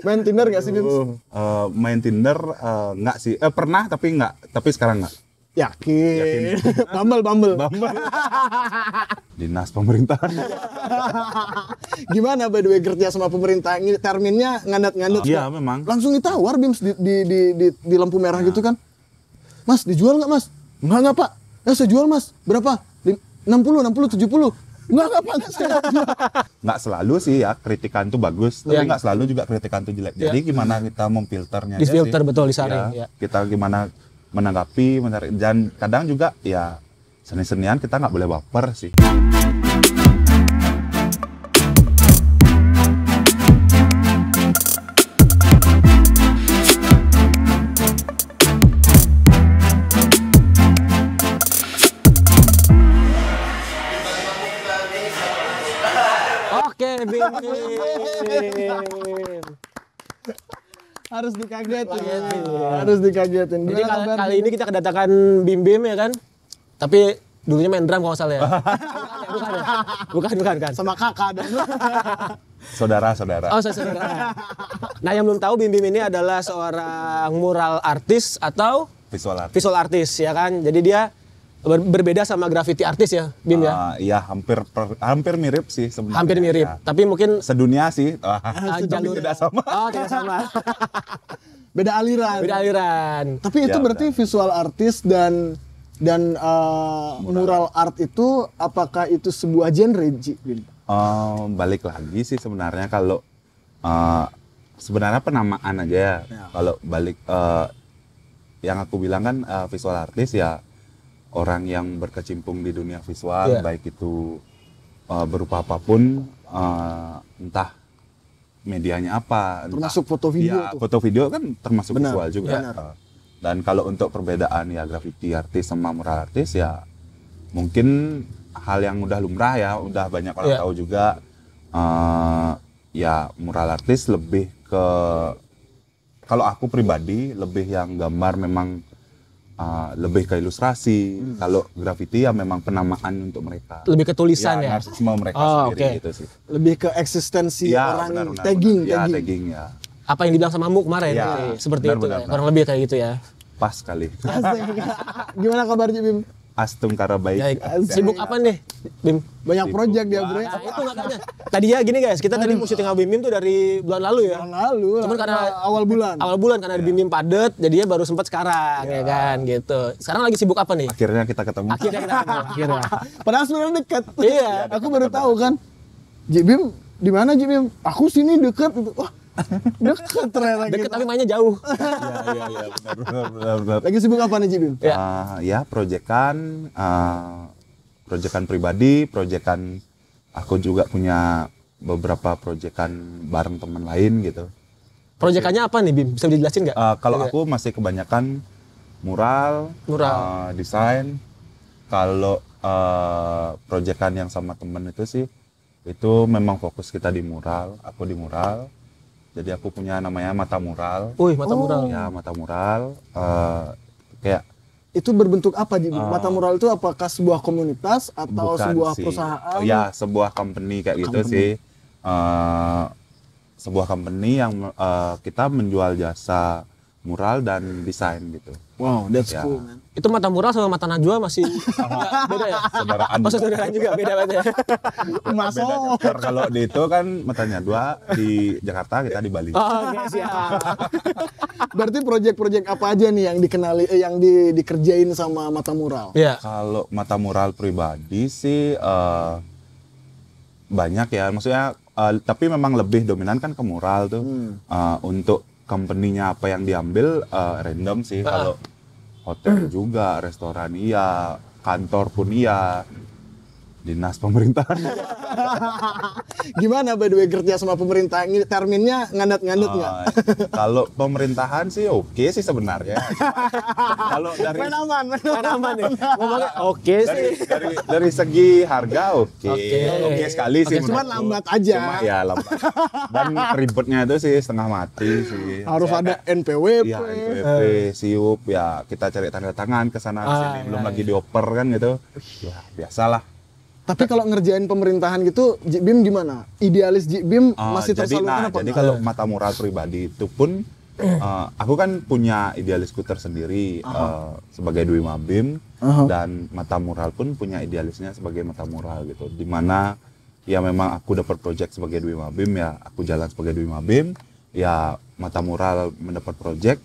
Main Tinder gak sih, Bim? Main Tinder nggak sih. Pernah tapi sekarang nggak. Yakin. Bumble. Dinas pemerintahan. Gimana by the way kerja sama pemerintah? Ini terminnya ngandat-ngandat. Iya, memang. Langsung ditawar Bim di lampu merah gitu kan. Mas, dijual nggak Mas? Enggak Pak. Saya jual Mas. Berapa? 60, 70. Enggak Pak. Nggak selalu sih ya kritikan itu bagus, tapi nggak selalu juga kritikan itu jelek. Jadi gimana kita memfilternya aja sih. Difilter betul, disaring. Ya, kita gimana menanggapi, dan kadang juga ya seni-senian kita nggak boleh baper sih. Oke, Bim. Harus dikagetin. Jadi kali ini kita kedatangan Bim ya kan? Tapi dulunya main drum kalau nggak salah ya. Bukan kan? Sama kakak dan Saudara-saudara. Oh, saudara. Nah, yang belum tahu Bim ini adalah seorang mural artis atau visual artis ya kan? Jadi dia berbeda sama graffiti artis ya, Bim ya? Iya, hampir mirip sih sebenarnya. Hampir mirip, ya. Tapi mungkin sedunia sih. jalur tidak sama. Oh, tidak sama. Beda aliran. Tapi itu berarti visual artis dan mural art itu apakah itu sebuah genre, Bim? Balik lagi sih sebenarnya kalau sebenarnya penamaan aja ya. Kalau balik yang aku bilang kan visual artis ya orang yang berkecimpung di dunia visual, baik itu berupa apapun, entah medianya apa, termasuk foto video. Ya, foto video kan termasuk visual juga. Dan kalau untuk perbedaan ya graffiti artis sama mural artis ya mungkin hal yang udah lumrah ya, udah banyak orang tahu juga. Ya mural artis lebih ke, kalau aku pribadi lebih yang gambar memang lebih ke ilustrasi. Kalau graffiti ya memang penamaan untuk mereka. Lebih ke tulisan ya? Narsisme mereka sendiri gitu sih. Lebih ke eksistensi orang, tagging. Ya. Apa yang dibilang sama Mu kemarin? Seperti itu. Kurang lebih kayak gitu ya. Pas kali. Gimana kabar Bim? Astung kara baik. Sibuk apa nih, Bim? Banyak project dia, Bre. Nah, itu makanya. Tadi ya gini guys, kita tadi mau syuting sama Bim tuh dari bulan lalu ya. Cuman karena awal bulan karena Bim padet, jadinya baru sempat sekarang ya kan gitu. Sekarang lagi sibuk apa nih? Akhirnya kita ketemu. Akhirnya. Padahal sebenarnya dekat. Iya. Aku baru tahu kan. Bim, di mana Bim? Aku sini dekat itu. Wah, dekat ternyata. Dekat tapi mainnya jauh. Iya, benar. Lagi sibuk apa nih Bim? Ya, proyekan pribadi, proyekan aku juga punya beberapa proyekan bareng teman lain gitu. Proyekannya apa nih Bim? Bisa dijelasin nggak? Kalau aku masih kebanyakan mural. Desain. Kalau proyekan yang sama temen itu sih, itu memang fokus kita di mural, aku di mural. Jadi aku punya namanya Mata Mural. Mata Mural. Ya, Mata Mural. Kayak itu berbentuk apa di Mata Mural itu? Apakah sebuah komunitas atau sebuah perusahaan? Ya, sebuah company kayak gitu sih. Sebuah company yang kita menjual jasa mural dan desain gitu. Wow, that's cool, man. Itu Mata Mural sama Mata Najwa masih beda ya? Saudaraan. Saudaraan juga, beda banget ya. Masuk. Kalau di itu kan Mata Najwa di Jakarta, kita di Bali. Oke, siap. Berarti proyek-proyek apa aja nih yang dikenali, yang dikerjain sama Mata Mural? Iya. Kalau Mata Mural pribadi sih banyak ya, maksudnya tapi memang lebih dominan kan ke mural tuh. Untuk company-nya apa yang diambil random sih. Kalau hotel juga, restoran iya, kantor pun iya, dinas pemerintahan. Gimana by the way kerja sama pemerintah? Ini terminnya ngandat-ngandat nggak? Kalau pemerintahan sih oke sih sebenarnya. Kalau dari aman ya. Ngomongnya oke sih. Dari segi harga oke sekali sih. Cuman lambat aja. Cuma ya lambat. Dan ribetnya itu sih setengah mati sih. Harus ada NPWP. Ya, NPWP, siup ya, kita cari tanda tangan ke sana sini, belum lagi dioper kan gitu. Ya biasalah. Tapi kalau ngerjain pemerintahan gitu, Jibim gimana? Idealis Jibim masih tersalurkan apa? Jadi kalau mata mural pribadi itu pun aku kan punya idealisku tersendiri sebagai Dwi Mabim dan mata mural pun punya idealisnya sebagai mata mural gitu. Dimana ya memang aku dapat project sebagai Dwi Mabim ya aku jalan sebagai Dwi Mabim, ya mata mural mendapat project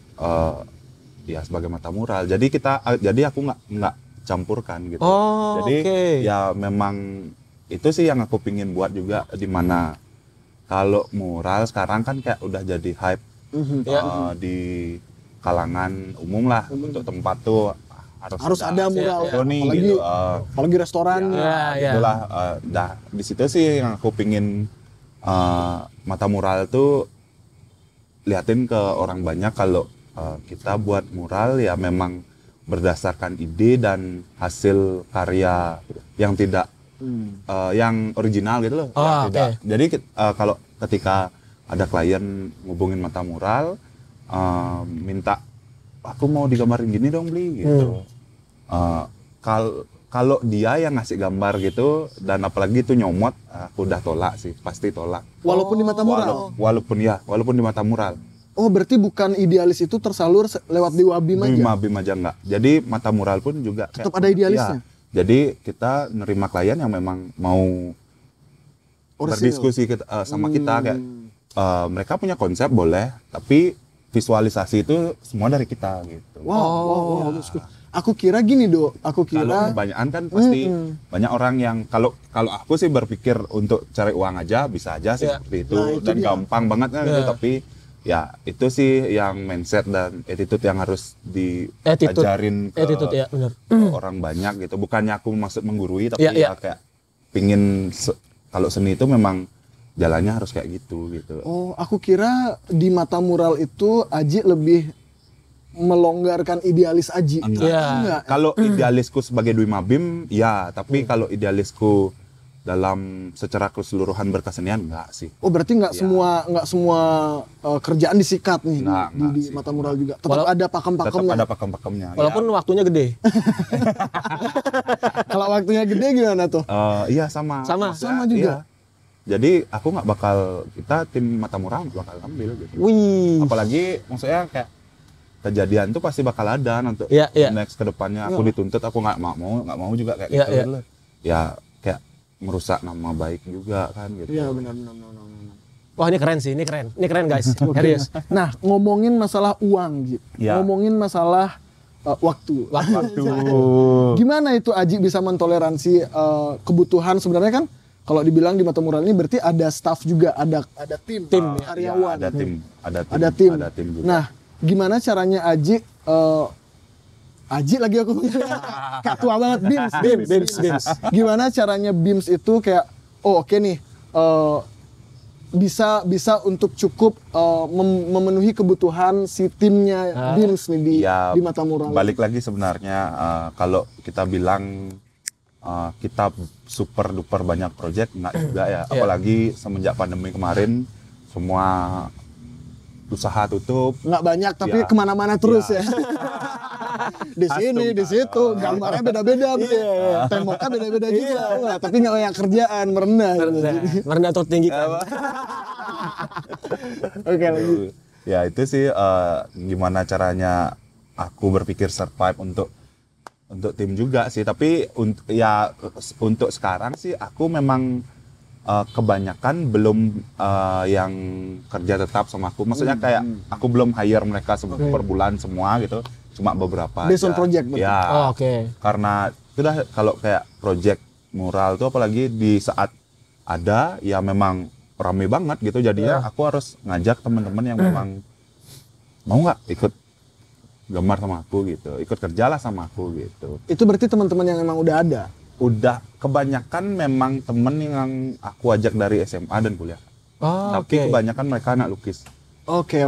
ya sebagai mata mural. Jadi aku nggak campurkan gitu. Jadi ya memang itu sih yang aku pingin buat juga, dimana kalau mural sekarang kan kayak udah jadi hype di kalangan umum lah. Untuk tempat tuh harus ada mural ya, nih, apalagi gitu. Apalagi restoran Itulah di situ sih yang aku pingin mata mural tuh liatin ke orang banyak kalau kita buat mural ya memang berdasarkan ide dan hasil karya yang tidak yang original gitu loh. Tidak. Jadi kalau ketika ada klien ngubungin mata mural minta aku mau digambarin gini dong Bli gitu. Kalau dia yang ngasih gambar gitu dan apalagi itu nyomot, aku udah tolak sih, pasti tolak. Walaupun di mata mural. Walaupun di mata mural. Oh, berarti bukan idealis itu tersalur lewat Dewa Bim aja? Dewa Bim aja enggak. Jadi mata mural pun juga tetap ada idealisnya? Ya, jadi kita nerima klien yang memang mau berdiskusi sama kita. Kayak mereka punya konsep boleh, tapi visualisasi itu semua dari kita gitu. Wow. Aku kira gini kalau kebanyakan kan pasti banyak orang yang kalau aku sih berpikir untuk cari uang aja bisa aja sih seperti itu, dan gampang banget kan gitu, tapi ya itu sih yang mindset dan attitude yang harus diajarin ke orang banyak gitu. Bukannya aku maksud menggurui, tapi kayak pingin kalau seni itu memang jalannya harus kayak gitu. Oh, aku kira di mata mural itu Aji lebih melonggarkan idealis Aji. Enggak. Kalau idealisku sebagai Dwi Mabim ya, tapi kalau idealisku dalam secara keseluruhan berkesenian enggak sih. Oh, berarti enggak semua kerjaan disikat nih di mata mural juga. Tetap ada pakem-pakemnya. Tetap ada pakem-pakemnya. Walaupun waktunya gede. Kalau waktunya gede gimana tuh? Iya sama juga. Iya. Jadi aku kita tim mata mural nggak bakal ambil gitu. Wih. Apalagi maksudnya kayak kejadian tuh pasti bakal ada nanti next ke depannya aku dituntut, aku nggak mau juga kayak gitu. Ya kayak merusak nama baik juga kan gitu. Iya benar. Wah, ini keren sih, ini keren guys. Serius. Nah, ngomongin masalah uang, ngomongin masalah waktu. Gimana itu Aji bisa mentoleransi kebutuhan sebenarnya kan? Kalau dibilang di mata mural ini berarti ada staff juga, ada tim karyawan. Ada tim juga. Nah, gimana caranya Aji lagi aku kayak tua banget Bims. Gimana caranya Bims itu kayak oke nih bisa untuk cukup memenuhi kebutuhan si timnya Bims nih di mata mural. Balik lagi sebenarnya kalau kita bilang kita super duper banyak project enggak juga ya. Apalagi semenjak pandemi kemarin semua usaha tutup. Nggak banyak tapi kemana-mana terus ya. Di sini, di situ, gambarnya beda-beda, temboknya beda-beda juga. Wah, tapi nggak banyak kerjaan, merendah tertinggi kan. Oke, lagi. Ya itu sih gimana caranya aku berpikir survive untuk tim juga sih. Tapi untuk sekarang sih aku memang kebanyakan belum yang kerja tetap sama aku. Maksudnya kayak aku belum hire mereka per bulan semua gitu. Cuma beberapa based on project betul? Ya, karena sudah kalau kayak project mural tuh apalagi di saat ada ya memang rame banget gitu. Jadinya aku harus ngajak teman-teman yang memang mau nggak ikut gambar sama aku gitu, ikut kerjalah sama aku gitu. Itu berarti teman-teman yang memang udah ada? Udah, kebanyakan memang temen yang aku ajak dari SMA dan kuliah. Tapi kebanyakan mereka anak lukis. Oke.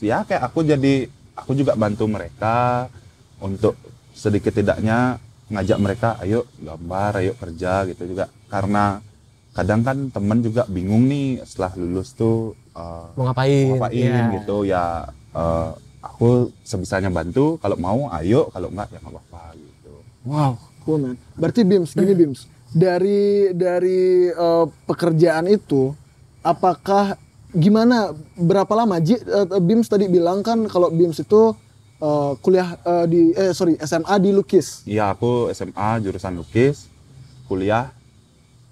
Ya kayak aku juga bantu mereka untuk sedikit tidaknya ngajak mereka, ayo gambar, ayo kerja gitu juga. Karena kadang kan temen juga bingung nih setelah lulus tuh mau ngapain gitu ya. Aku sebisanya bantu, kalau mau ayo, kalau enggak ya nggak apa-apa gitu. Wow, cool man. Berarti Bims, gini Bims, dari pekerjaan itu, apakah gimana, berapa lama BIMS tadi bilang kan kalau BIMS itu kuliah SMA di Lukis. Iya, aku SMA jurusan lukis, kuliah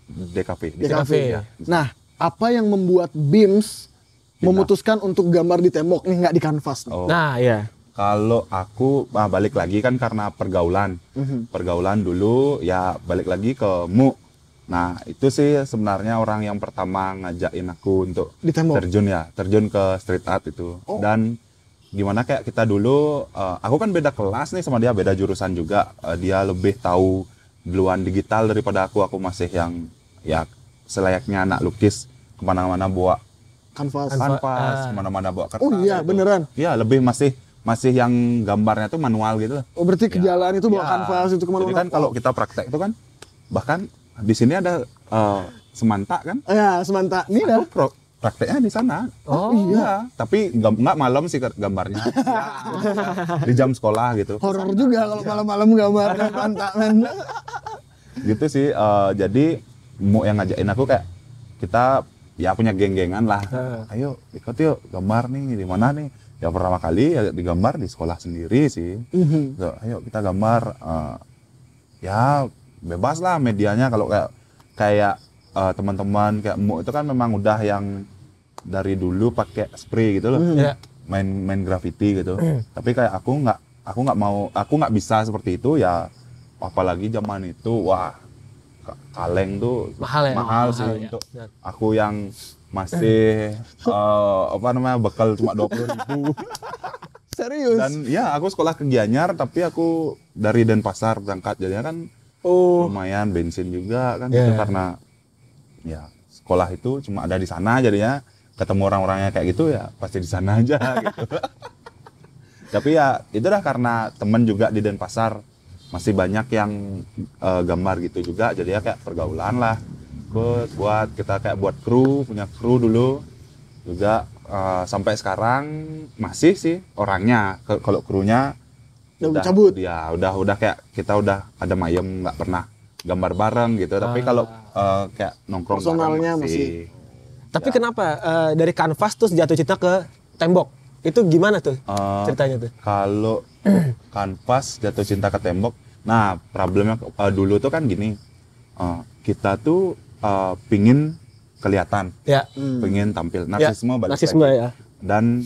DKV. DKV. Ya. Nah, apa yang membuat BIMS memutuskan untuk gambar di tembok nih, nggak di kanvas? Oh. Nah, iya. Kalau aku balik lagi kan karena pergaulan. Pergaulan dulu ya balik lagi ke MU. Nah, itu sih sebenarnya orang yang pertama ngajakin aku untuk terjun ke street art itu. Oh. Dan gimana kayak kita dulu, aku kan beda kelas nih sama dia, beda jurusan juga. Dia lebih tahu duluan digital daripada aku masih yang ya selayaknya anak lukis, kemana-mana bawa kanvas, kemana-mana bawa kertas. Oh iya, gitu. Beneran? Iya, lebih masih yang gambarnya tuh manual gitu. Oh, berarti ke jalan itu bawa kanvas itu kemana-mana. Jadi kan kalau kita praktek itu kan, bahkan di sini ada Semanta kan? Ya, Semanta. Ini dah. Prakteknya di sana. Oh iya. Tapi nggak malam sih gambarnya. Di jam sekolah gitu. Horor juga kalau malam-malam gambarnya Semanta kan. Gitu sih. Jadi mau yang ngajakin aku kayak kita ya punya geng-gengan lah. Ayo ikut yuk gambar nih, di mana nih? Ya pertama kali ya digambar di sekolah sendiri sih. So, ayo kita gambar. Ya bebas lah medianya, kalau kayak teman-teman kayak Mu itu kan memang udah yang dari dulu pakai spray gitu loh. Main graffiti gitu. Tapi kayak aku nggak bisa seperti itu ya, apalagi zaman itu wah kaleng tuh mahal sih ya. Untuk aku yang masih bekal cuma 20.000. Serius? Dan ya aku sekolah ke Gianyar, tapi aku dari Denpasar berangkat, jadinya kan lumayan bensin juga kan. Itu karena ya sekolah itu cuma ada di sana, jadinya ketemu orang-orangnya kayak gitu ya pasti di sana aja gitu. Tapi ya itu dah karena temen juga di Denpasar masih banyak yang gambar gitu juga, jadinya kayak pergaulan lah. Buat kita kayak buat punya kru dulu juga, sampai sekarang masih sih orangnya. Kalau krunya udah cabut ya, udah kayak kita udah ada mayem, nggak pernah gambar bareng gitu. Tapi kalau kayak nongkrong personalnya masih. Tapi kenapa dari kanvas terus jatuh cinta ke tembok? Itu gimana tuh ceritanya tuh? Kalau kanvas jatuh cinta ke tembok, nah problemnya dulu tuh kan gini, kita tuh pingin kelihatan, pingin tampil, narsisme balik lagi. Ya. Dan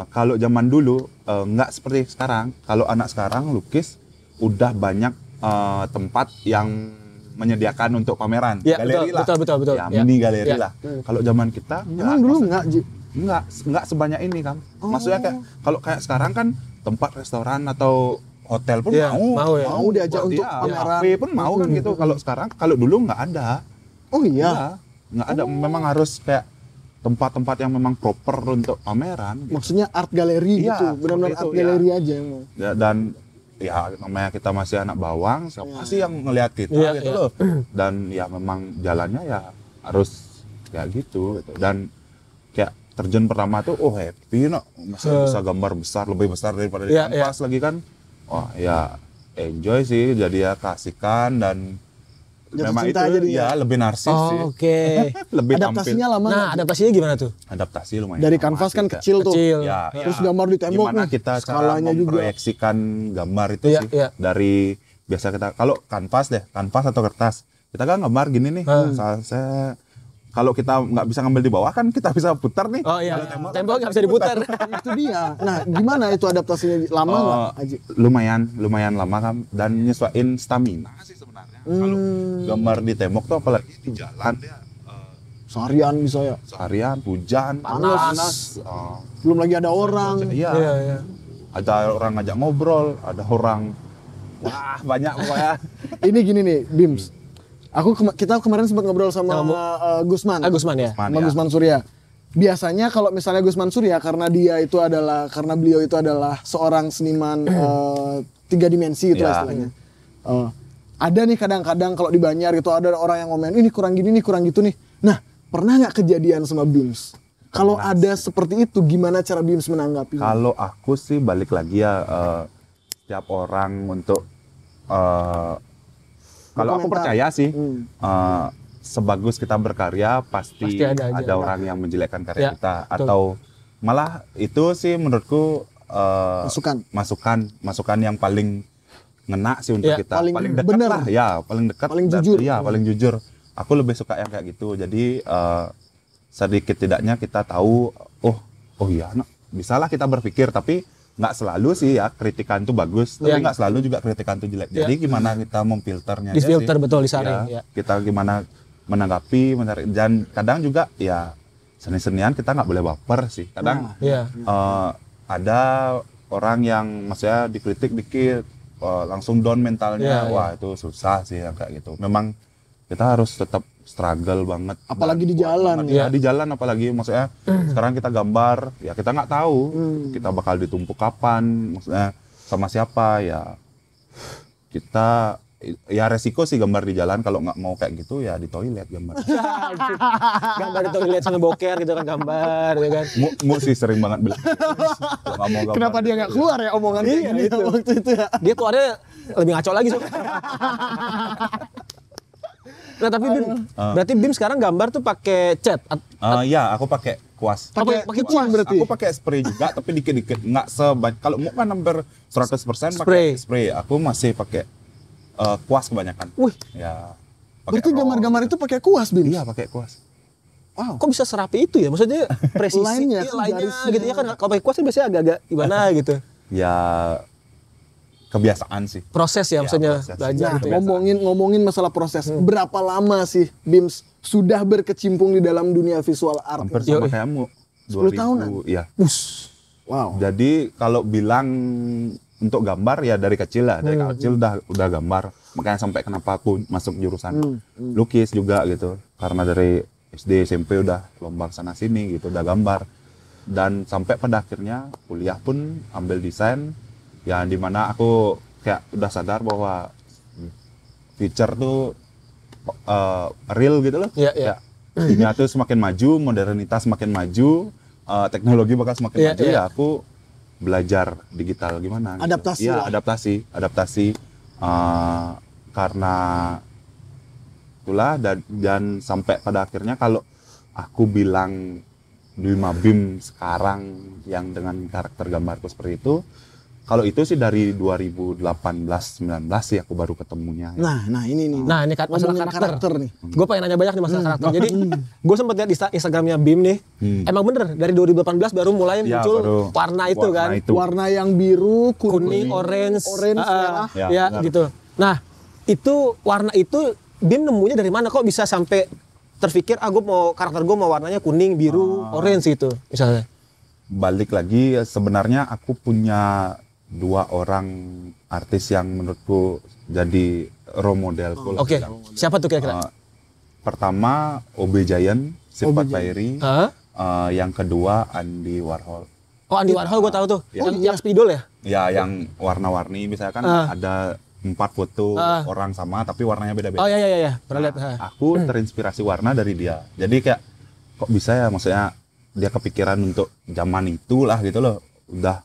kalau zaman dulu nggak seperti sekarang. Kalau anak sekarang lukis udah banyak tempat yang menyediakan untuk pameran, galeri lah, betul. Ya, mini galeri lah. Kalau zaman kita, emang dulu nggak sebanyak ini kan. Maksudnya kayak kalau kayak sekarang kan tempat restoran atau hotel pun mau diajak untuk pameran, kafe pun mau kan gitu. Kalau sekarang, kalau dulu nggak ada. Oh iya, nggak ada. Memang harus kayak tempat-tempat yang memang proper untuk pameran. Maksudnya art galeri gitu, benar-benar art galeri aja emang. Dan ya namanya kita masih anak bawang, siapa sih yang ngelihat kita gitu loh. Dan ya memang jalannya ya harus kayak gitu. Dan kayak terjun pertama tuh happy masih bisa gambar besar, lebih besar daripada di kanvas lagi kan. Wah ya enjoy sih, jadi ya kasihkan dan memang itu lebih narsis sih. Oke. Lebih adaptasinya lama. Nah, adaptasinya gimana tuh? Adaptasi lumayan. Dari kanvas kan kecil tuh. Ya, terus gambar di tembok gimana kita skalanya juga. Memproyeksikan gambar itu sih. Dari biasa kita kalau kanvas atau kertas. Kita kan gambar gini nih. Kalau kita nggak bisa ngambil di bawah kan kita bisa putar nih. Oh iya. Tembok nggak bisa diputar. Itu dia. Nah, gimana itu adaptasinya, lama nggak, Aji? Lumayan lama kan, dan nyesuaiin stamina sih sebenarnya. Kalau gambar di tembok tuh apalagi di jalan ya. Seharian bisa ya. Seharian, hujan, panas. Belum lagi ada orang. Iya. Ada orang ngajak ngobrol, ada orang. Wah, banyak pokoknya. Ini gini nih, BIMS. Kita kemarin sempat ngobrol sama Gusman. Gusman ya. Sama Gusman Surya. Biasanya kalau misalnya Gusman Surya, karena beliau itu adalah seorang seniman 3 dimensi gitu istilahnya. Ada nih kadang-kadang kalau di Banjar gitu ada orang yang ngomen, ini kurang gini nih, kurang gitu nih. Nah, pernah nggak kejadian sama BIMS? Kalau ada seperti itu, gimana cara BIMS menanggapi? Kalau aku sih balik lagi ya, setiap orang untuk Kalau aku percaya sih, sebagus kita berkarya pasti ada orang yang menjelekkan karya kita, atau malah itu sih menurutku masukan yang paling ngena sih untuk kita, paling dekat bener lah, paling dekat, paling jujur, paling jujur. Aku lebih suka yang kayak gitu. Jadi sedikit tidaknya kita tahu, oh iya, bisalah kita berpikir, tapi nggak selalu sih ya kritikan itu bagus, tapi nggak selalu juga kritikan itu jelek. Jadi gimana kita memfilternya? Difilter betul, disaring. Kita gimana menanggapi, dan kadang juga ya seni-senian kita nggak boleh baper sih. Kadang ada orang yang maksudnya dikritik dikit langsung down mentalnya, wah itu susah sih yang kayak gitu. Memang kita harus tetap struggle banget. Apalagi di jalan. Di jalan apalagi, maksudnya sekarang kita gambar, ya kita nggak tahu kita bakal ditumpuk kapan, maksudnya sama siapa ya. Kita ya resiko sih gambar di jalan, kalau nggak mau kayak gitu ya di toilet gambar. Gambar di toilet sambil boker gitu kan, gambar gitu kan. Mu sih sering banget bilang. Kalau mau gambar. Kenapa dia nggak keluar ya omongan kayak gini itu waktu itu ya? Dia keluarnya lebih ngaco lagi so. Nah tapi Bim, berarti Bim sekarang gambar tuh pakai cat? Iya, aku pakai kuas. Pakai kuas berarti? Aku pakai spray juga, tapi dikit-dikit. Nggak sebanyak. Kalau mau kan hampir 100% pakai spray. Aku masih pakai kuas kebanyakan. Wih. Ya. Berarti gambar-gambar itu pakai kuas, Bim? Iya, pakai kuas. Wow. Kok bisa serapi itu ya? Maksudnya presisi lainnya gitu ya kan. Kalau pakai kuas kan biasanya agak-agak gimana gitu. Ya kebiasaan sih. Proses ya maksudnya belajar gitu. Ngomongin masalah proses. Berapa lama sih Bim sudah berkecimpung di dalam dunia visual art? Hampir sama kamu. 10 tahunan? Iya. Wow. Jadi kalau bilang untuk gambar ya dari kecil lah. Dari kecil udah gambar. Makanya sampai kenapa aku masuk jurusan lukis juga gitu. Karena dari SD, SMP udah lomba sana sini gitu, udah gambar. Dan sampai pada akhirnya kuliah pun ambil desain. Ya dimana aku kayak udah sadar bahwa future tuh real gitu loh. Iya. Dunia tuh semakin maju, modernitas semakin maju, teknologi bakal semakin maju. Ya aku belajar digital gimana. Adaptasi. Iya, adaptasi. Karena itulah dan sampai pada akhirnya kalau aku bilang Bima Bim sekarang yang dengan karakter gambarku seperti itu. Kalau itu sih dari 2018-19 sih aku baru ketemunya. Nah ini nih. Nah ini masalah karakter nih. Gue pengen nanya banyak nih masalah karakter. Jadi gue sempat lihat di Instagramnya Bim nih. Emang bener dari 2018 baru mulai muncul warna itu kan. Warna yang biru, kuning, orange merah. Ya gitu. Nah itu warna itu Bim nemunya dari mana? Kok bisa sampai terpikir karakter gue mau warnanya kuning, biru, orange gitu misalnya. Balik lagi sebenarnya aku punya 2 orang artis yang menurutku jadi role modelku. Oke. Siapa tuh kira-kira? Pertama OB Giant, Sifat Bairi. Yang kedua Andy Warhol. Oh Andy Warhol gue tahu tuh. Yang spidol ya? Ya yang warna-warni misalkan ada 4 foto orang sama tapi warnanya beda-beda. Oh iya. Pernah lihat. Aku terinspirasi warna dari dia. Jadi kayak kok bisa ya, maksudnya dia kepikiran untuk zaman itulah gitu loh. Udah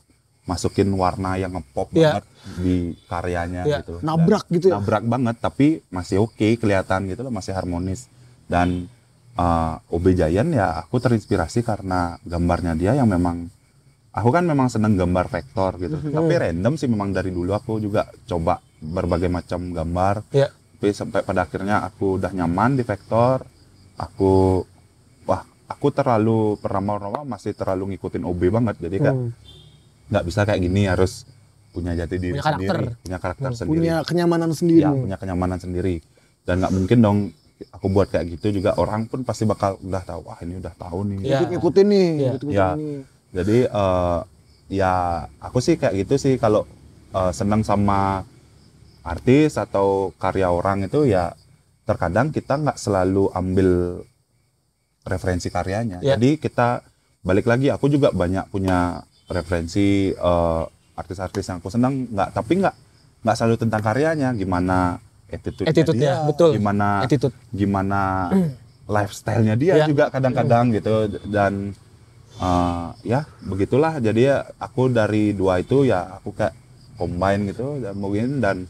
masukin warna yang ngepop banget di karyanya gitu. Nabrak gitu ya? Nabrak banget tapi masih oke kelihatan gitu loh, masih harmonis. Dan OB Giant ya aku terinspirasi karena gambarnya dia yang memang, aku kan memang seneng gambar vektor gitu. Tapi random sih memang dari dulu aku juga coba berbagai macam gambar. Tapi sampai pada akhirnya aku udah nyaman di vektor. Aku terlalu pertama masih terlalu ngikutin OB banget. Jadi kayak nggak bisa kayak gini, harus punya jati diri sendiri, punya karakter sendiri, punya kenyamanan sendiri. Ya, punya kenyamanan sendiri. Dan nggak mungkin dong aku buat kayak gitu juga, orang pun pasti bakal udah tahu, wah ini udah tahu nih. Ngikutin nih. Jadi ya aku sih kayak gitu sih, kalau senang sama artis atau karya orang itu ya terkadang kita nggak selalu ambil referensi karyanya. Jadi kita balik lagi, aku juga banyak punya referensi artis-artis yang aku senang, tapi nggak selalu tentang karyanya, gimana attitude-nya dia, betul. gimana lifestyle-nya dia juga kadang-kadang gitu. Dan ya begitulah, jadi ya aku dari 2 itu ya aku kayak combine gitu dan mungkin, dan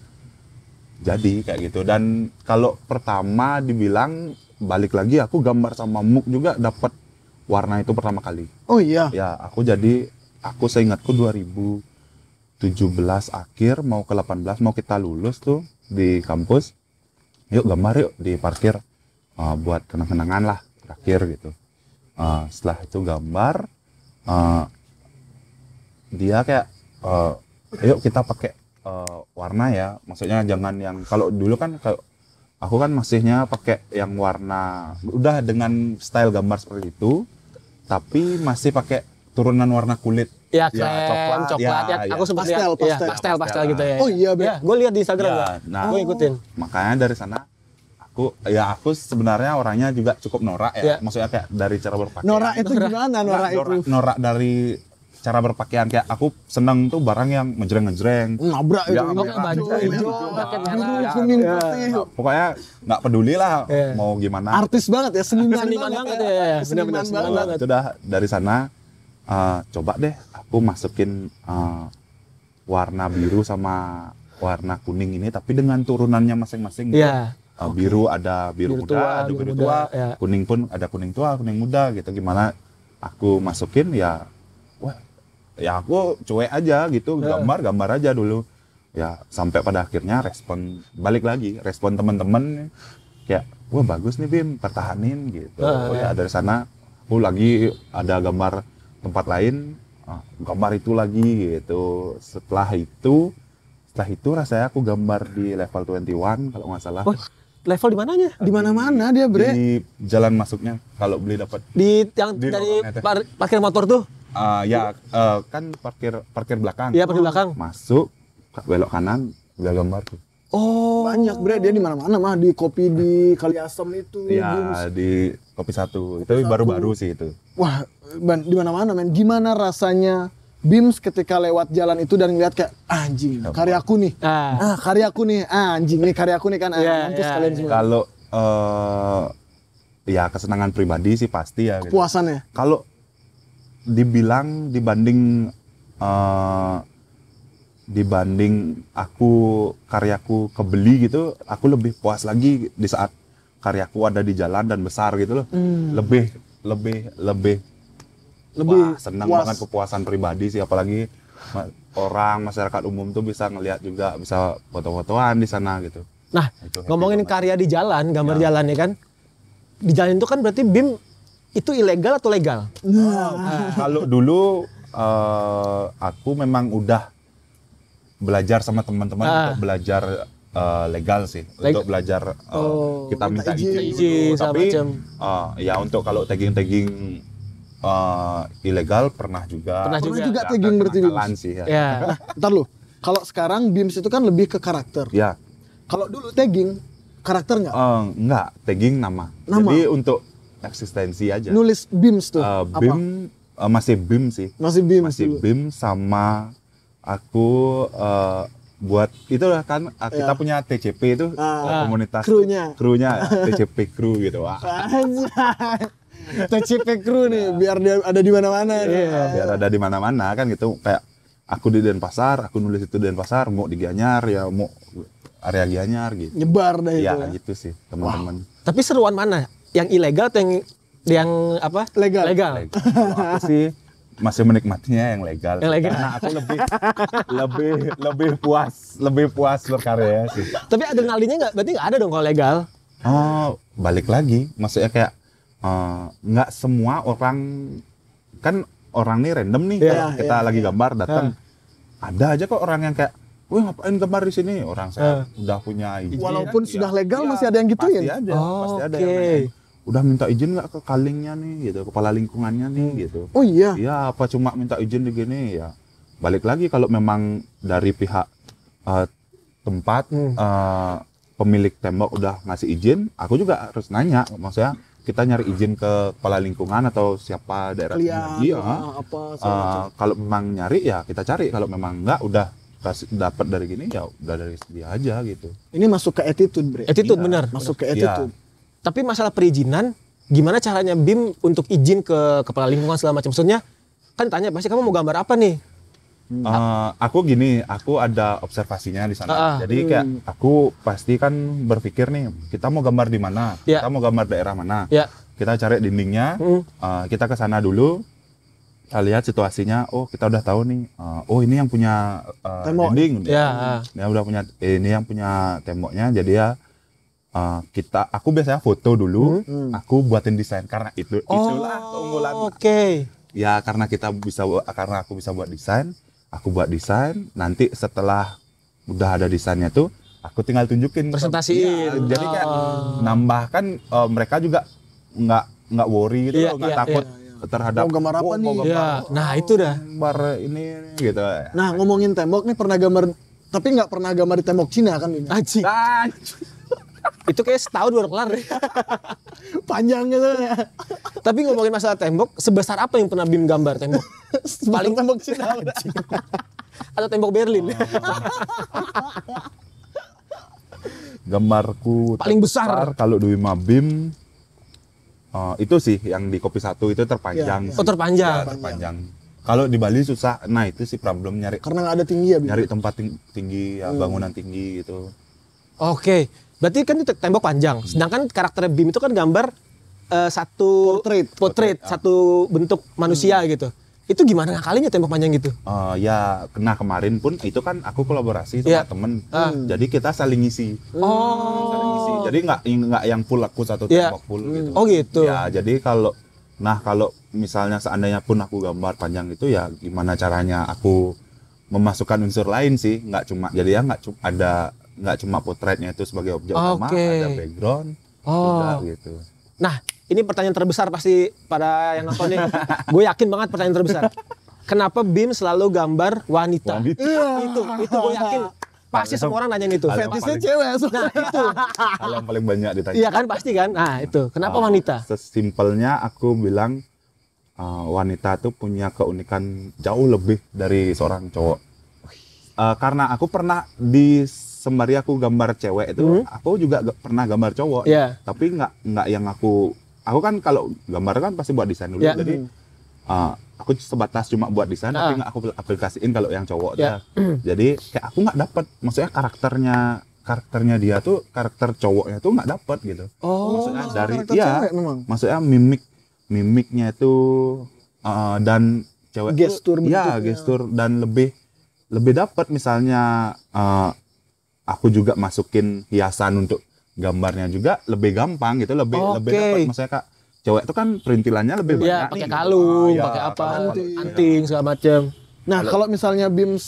jadi kayak gitu. Dan kalau pertama dibilang balik lagi aku gambar sama Muk juga dapat warna itu pertama kali. Oh iya. Ya, aku seingatku 2017 akhir mau ke 18 mau kita lulus tuh di kampus. Yuk gambar yuk di parkir buat kenang-kenangan lah terakhir gitu. Setelah itu gambar dia kayak yuk kita pakai warna ya, maksudnya jangan yang kalau dulu kan aku kan masihnya pakai yang warna udah dengan style gambar seperti itu tapi masih pakai turunan warna kulit ya krem, coklat ya, aku sempat lihat pastel gitu ya. Oh iya, ya, gue lihat di Instagram ya, nah, gue ikutin. Makanya dari sana aku sebenarnya orangnya juga cukup norak ya, maksudnya kayak dari cara berpakaian. Norak itu gimana norak itu? Norak dari cara berpakaian, kayak aku seneng tuh barang yang ngejreng-ngejreng, nabrak ya, itu baju hijau, merah, kuning putih. Pokoknya nggak peduli lah mau gimana. Artis banget ya, seniman banget ya. Seniman banget. Itu udah dari sana coba deh aku masukin warna biru sama warna kuning ini tapi dengan turunannya masing-masing. Iya. Biru ada biru muda, ada biru tua, ya. Kuning pun ada kuning tua, kuning muda gitu. Gimana aku masukin ya, wah, ya aku cuek aja gitu, gambar aja dulu. Ya sampai pada akhirnya respon teman-teman kayak, wah bagus nih Bim, pertahanin gitu. Ya dari sana aku lagi ada gambar tempat lain, gambar itu lagi gitu. Setelah itu rasanya aku gambar di level 21 kalau nggak salah. Oh, level di mananya? Di mana-mana dia, Bre. Di jalan masuknya kalau beli dapat. Di dari parkir motor tuh? Kan parkir belakang. Iya, parkir belakang. Masuk, belok kanan, udah gambar tuh. Oh, banyak Bre, dia di mana-mana mah, di kopi di Kali Asem itu. Iya, di Kopi Satu. Itu baru-baru sih itu. Wah, di mana-mana men. Gimana rasanya Bims ketika lewat jalan itu dan ngeliat kayak anjing, karyaku nih. Karyaku nih, anjing nih karyaku nih kan. Mampus kalian semua. Kalau ya kesenangan pribadi sih pasti ya. Kepuasannya. Gitu. Kalau dibilang dibanding karyaku kebeli gitu, aku lebih puas lagi di saat karyaku ada di jalan dan besar gitu loh. Lebih senang banget, kepuasan pribadi sih, apalagi masyarakat umum tuh bisa ngelihat juga, bisa foto-fotoan di sana gitu. Nah, ngomongin karya di jalan, gambar jalan ya kan. Di jalan itu kan berarti Bim itu ilegal atau legal? Kalau dulu aku memang udah belajar sama teman-teman untuk belajar legal sih, untuk belajar kita minta izin tapi ya untuk kalau tagging ilegal pernah juga tagging berarti sih ya. Nah, ntar lu, kalau sekarang Bims itu kan lebih ke karakter ya. Kalau dulu tagging karakter nggak? Nggak, tagging nama. Jadi untuk eksistensi aja. Nulis Bims tuh Bim masih Bim sih, masih Bim sama aku buat itu kan kita punya TCP itu komunitas krunya TCP kru gitu. TCP kru nih biar dia ada di mana-mana. Biar ada di mana-mana kan gitu, kayak aku di Denpasar, aku nulis itu di Denpasar, mau di Gianyar ya mau area Gianyar gitu. Nyebar deh ya, itu. Ya gitu sih teman-teman. Tapi seruan mana? Yang ilegal atau yang apa? Legal. Aku sih masih menikmatinya yang legal. Karena aku lebih puas berkarya sih. Tapi adrenalinnya berarti nggak ada dong kalau legal? Balik lagi, maksudnya kayak nggak semua orang, kan orang nih random nih, kita lagi gambar datang, ada aja kok orang yang kayak, wih ngapain gambar di sini, orang saya udah punya izin. Walaupun sudah legal masih ada yang gituin. Pasti ada yang udah minta izin nggak ke kalingnya nih gitu, kepala lingkungannya nih gitu. Oh iya. Iya, apa cuma minta izin di gini ya. Balik lagi kalau memang dari pihak tempat pemilik tembok udah ngasih izin, aku juga harus nanya, maksudnya kita nyari izin ke kepala lingkungan atau siapa daerah lagi. Kalau memang nyari ya kita cari, kalau memang enggak udah dapat dari gini ya udah dari dia aja gitu. Ini masuk ke attitude, Bre. Attitude benar. Masuk ke attitude. Tapi masalah perizinan, gimana caranya Bim untuk izin ke kepala lingkungan segala macam? Maksudnya kan tanya pasti kamu mau gambar apa nih? Aku gini, aku ada observasinya di sana. Jadi kayak aku pasti kan berpikir nih, kita mau gambar di mana, kita mau gambar daerah mana, kita cari dindingnya, kita ke sana dulu, kita lihat situasinya. Oh kita udah tahu nih, oh ini yang punya dinding, dia udah punya, ini yang punya temboknya. Jadi ya aku biasanya foto dulu, aku buatin desain karena itulah keunggulan. Ya karena aku bisa buat desain. Aku buat desain, nanti setelah udah ada desainnya tuh, aku tinggal tunjukin. Presentasiin. Jadi kayak nambahkan, mereka juga nggak worry gitu, nggak takut terhadap gambar apa nih. Nah itu dah. Gambar ini gitu. Nah ngomongin tembok nih, pernah gambar, tapi nggak pernah gambar di tembok Cina kan ini. Anjing. Itu kayak setahun baru kelar deh. Panjang gitu ya. Tapi ngomongin masalah tembok, sebesar apa yang pernah Bim gambar tembok? Paling tembok Cina. Atau tembok Berlin? Gambarku paling besar kalau di Wisma Bim, itu sih yang di Kopi 1 itu terpanjang. Oh terpanjang. Terpanjang. Kalau di Bali susah, nah itu sih problem nyari. Karena nggak ada tinggi ya. Nyari tempat tinggi, ya, bangunan tinggi gitu. Oke. Berarti kan itu tembok panjang. Sedangkan karakter Bim itu kan gambar satu portrait, satu bentuk manusia gitu. Itu gimana ngakalinya tembok panjang gitu? Ya kemarin pun itu kan aku kolaborasi sama temen. Jadi kita saling ngisi. Saling ngisi. Jadi nggak yang full aku satu tembok full gitu. Oh gitu. Ya jadi kalau misalnya seandainya pun aku gambar panjang itu, ya gimana caranya aku memasukkan unsur lain sih. Nggak cuma potretnya itu sebagai objek utama, ada background juga gitu. Nah, ini pertanyaan terbesar pasti pada yang nonton nih. Gue yakin banget pertanyaan terbesar. Kenapa Bim selalu gambar wanita? Itu gue yakin. Pasti semua orang nanyain itu. Fetisnya cewek. Nah, itu. Hal yang paling banyak ditanya. Iya kan, pasti kan? Nah, itu. Kenapa wanita? Sesimpelnya aku bilang wanita tuh punya keunikan jauh lebih dari seorang cowok. Karena aku pernah sembari aku gambar cewek itu, aku juga pernah gambar cowok. Tapi nggak yang aku kan kalau gambar kan pasti buat desain dulu. Jadi aku sebatas cuma buat desain, tapi nggak aku aplikasiin kalau yang cowok. Jadi kayak aku nggak dapet, maksudnya karakternya dia tuh, karakter cowoknya tuh nggak dapet gitu. Maksudnya dari maksudnya mimiknya itu dan cewek gestur gestur dan lebih dapat. Misalnya aku juga masukin hiasan untuk gambarnya juga lebih gampang gitu, lebih dapat. Maksudnya Kak, cewek itu kan perintilannya lebih banyak. Pakai kalung, pakai apa, anting segala macam. Nah, kalau misalnya Bim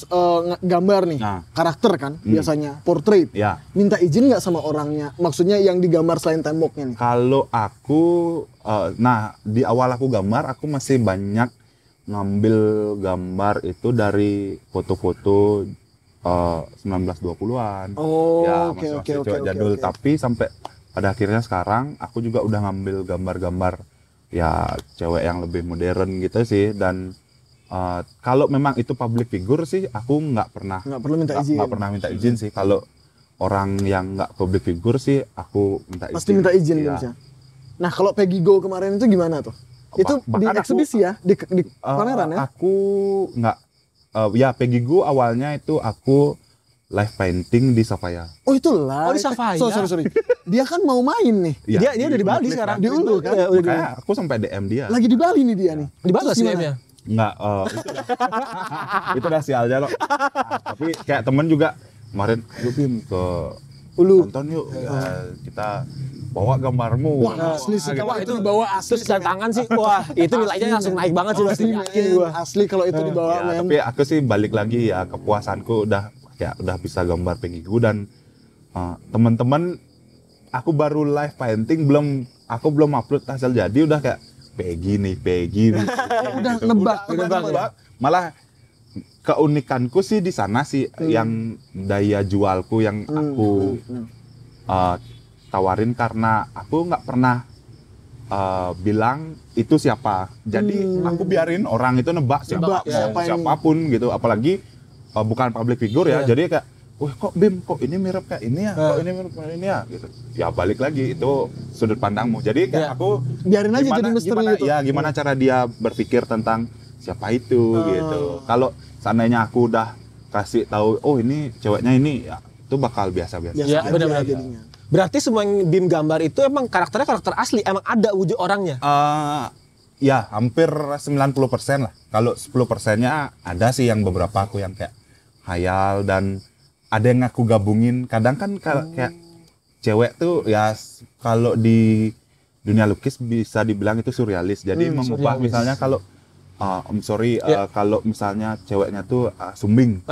gambar nih, karakter kan biasanya portrait. Minta izin nggak sama orangnya? Maksudnya yang digambar selain temboknya nih. Kalau aku di awal aku gambar, aku masih banyak ngambil gambar itu dari foto-foto 1920-an. Masih jadul. Tapi sampai pada akhirnya sekarang aku juga udah ngambil gambar-gambar ya cewek yang lebih modern gitu sih. Dan kalau memang itu public figure sih, aku nggak pernah minta izin sih. Kalau orang yang nggak public figure sih, aku minta izin. Pasti minta izin ya. Nah, kalau Peggy Go kemarin itu gimana tuh? Itu di eksibisi di pameran ya? Aku nggak. Peggy Go awalnya itu aku live painting di Sapphire. Oh itu live? Oh di Sapphire? Sorry. Dia kan mau main nih. Dia udah di Bali sekarang. Di Ulu kan? Makanya aku sampai DM dia. Lagi di Bali nih dia nih. Di Bali DM-nya? Enggak, itu udah sialnya loh. Tapi kayak temen juga kemarin, yuk Bim ke Ulu. nonton yuk, kita bawa gambarmu. Wah, asli sih kalau itu dibawa asli. Terus tangan sih, wah itu nilainya langsung naik banget sih. Asli, yakin gua. Asli kalau itu dibawa. Tapi aku sih balik lagi ya, kepuasanku udah bisa gambar Peggy Go. Dan teman-teman, aku baru live painting, aku belum upload hasil jadi udah kayak Peggy nih. Udah gitu. nebak. Malah keunikanku sih di sana sih, yang daya jualku yang aku tawarin, karena aku nggak pernah bilang itu siapa. Jadi aku biarin orang itu nebak siapapun gitu. Apalagi bukan public figure ya. Jadi kayak, wah kok Bim, kok ini mirip kayak ini ya, kok ini mirip kayak ini ya gitu. Ya balik lagi, itu sudut pandangmu. Jadi kayak aku biarin aja jadi misteri gitu. Ya gimana cara dia berpikir tentang siapa itu gitu. Kalau seandainya aku udah kasih tahu, oh ini ceweknya ini, ya itu bakal biasa-biasa. Ya, benar-benar jadinya. Berarti semua yang BIM gambar itu emang karakternya karakter asli, emang ada wujud orangnya? Ya, hampir 90% lah. Kalau 10%-nya ada sih yang beberapa aku yang kayak hayal dan ada yang aku gabungin. Kadang kan kayak cewek tuh ya kalau di dunia lukis bisa dibilang itu surrealis. Jadi mengubah surrealis. Misalnya kalau kalau misalnya ceweknya tuh sumbing.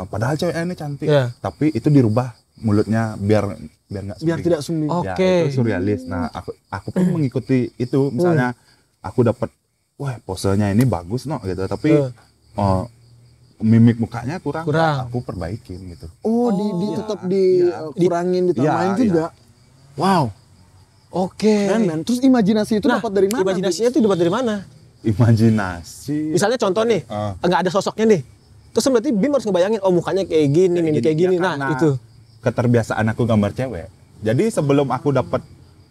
Padahal ceweknya ini cantik, tapi itu dirubah mulutnya biar nggak sumbing. Biar tidak sumbing. Ya, itu surrealis. Nah, aku pun mengikuti itu. Misalnya aku dapat, wah posenya ini bagus no gitu, tapi mimik mukanya kurang. Aku perbaikin gitu. Tetap dikurangin, ditambahin juga. Wow. Oke. Terus imajinasi itu dapat dari mana? Imajinasinya itu dapat dari mana? Imajinasi. Misalnya contoh nih, nggak ada sosoknya nih. Terus berarti BIM harus ngebayangin, oh mukanya kayak gini, mimik kayak gini. Nah, itu. Keterbiasaan aku gambar cewek. Jadi sebelum aku dapat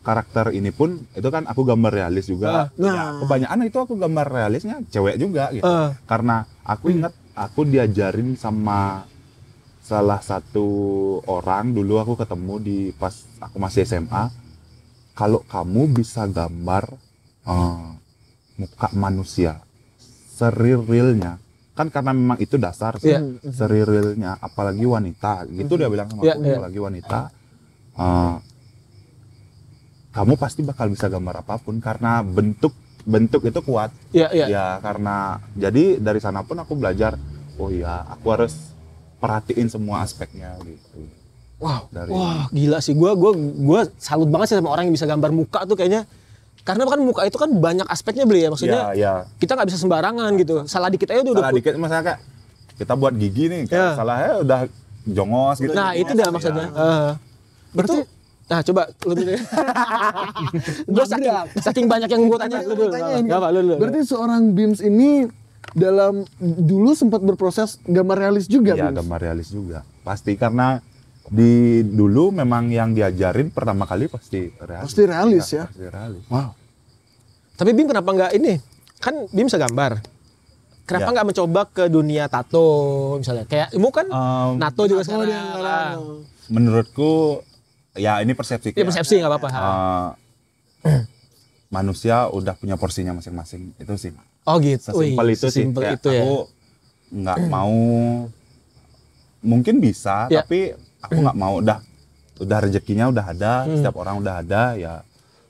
karakter ini pun, itu kan aku gambar realis juga. Ya, kebanyakan itu aku gambar realisnya cewek juga gitu. Karena aku ingat aku diajarin sama salah satu orang dulu aku ketemu pas aku masih SMA. Kalau kamu bisa gambar muka manusia serilnya, kan karena memang itu dasar sih, serilnya, apalagi wanita, gitu dia bilang sama aku, apalagi wanita, kamu pasti bakal bisa gambar apapun karena bentuk itu kuat. Ya karena jadi dari sana pun aku belajar, oh ya aku harus perhatiin semua aspeknya gitu. Wah, gila sih, gue salut banget sih sama orang yang bisa gambar muka tuh kayaknya. Karena kan muka itu kan banyak aspeknya beli ya, maksudnya kita nggak bisa sembarangan gitu. Salah dikit aja udah. Salah dikit misalnya kayak kita buat gigi nih, salahnya udah jongos gitu. Nah itu dah maksudnya. Berarti, nah coba lu dulu. Gue saking banyak yang gue tanya lu dulu. Berarti seorang BIMS ini dulu sempat berproses gambar realis juga. Iya, gambar realis juga. Pasti karena dulu memang yang diajarin pertama kali pasti realis. Pasti realis ya. Pasti realis. Wow. Tapi BIM kenapa nggak ini? Kan BIM bisa gambar. Kenapa nggak mencoba ke dunia tato misalnya? Kayak kamu kan nato juga sekarang. Menurutku ya ini persepsi. Ya persepsi nggak apa-apa. Manusia udah punya porsinya masing-masing itu sih. Oh gitu. Sesimpel itu sih. Kayak itu aku nggak mau. Mungkin bisa, tapi aku nggak mau. Udah rezekinya udah ada, setiap orang udah ada, ya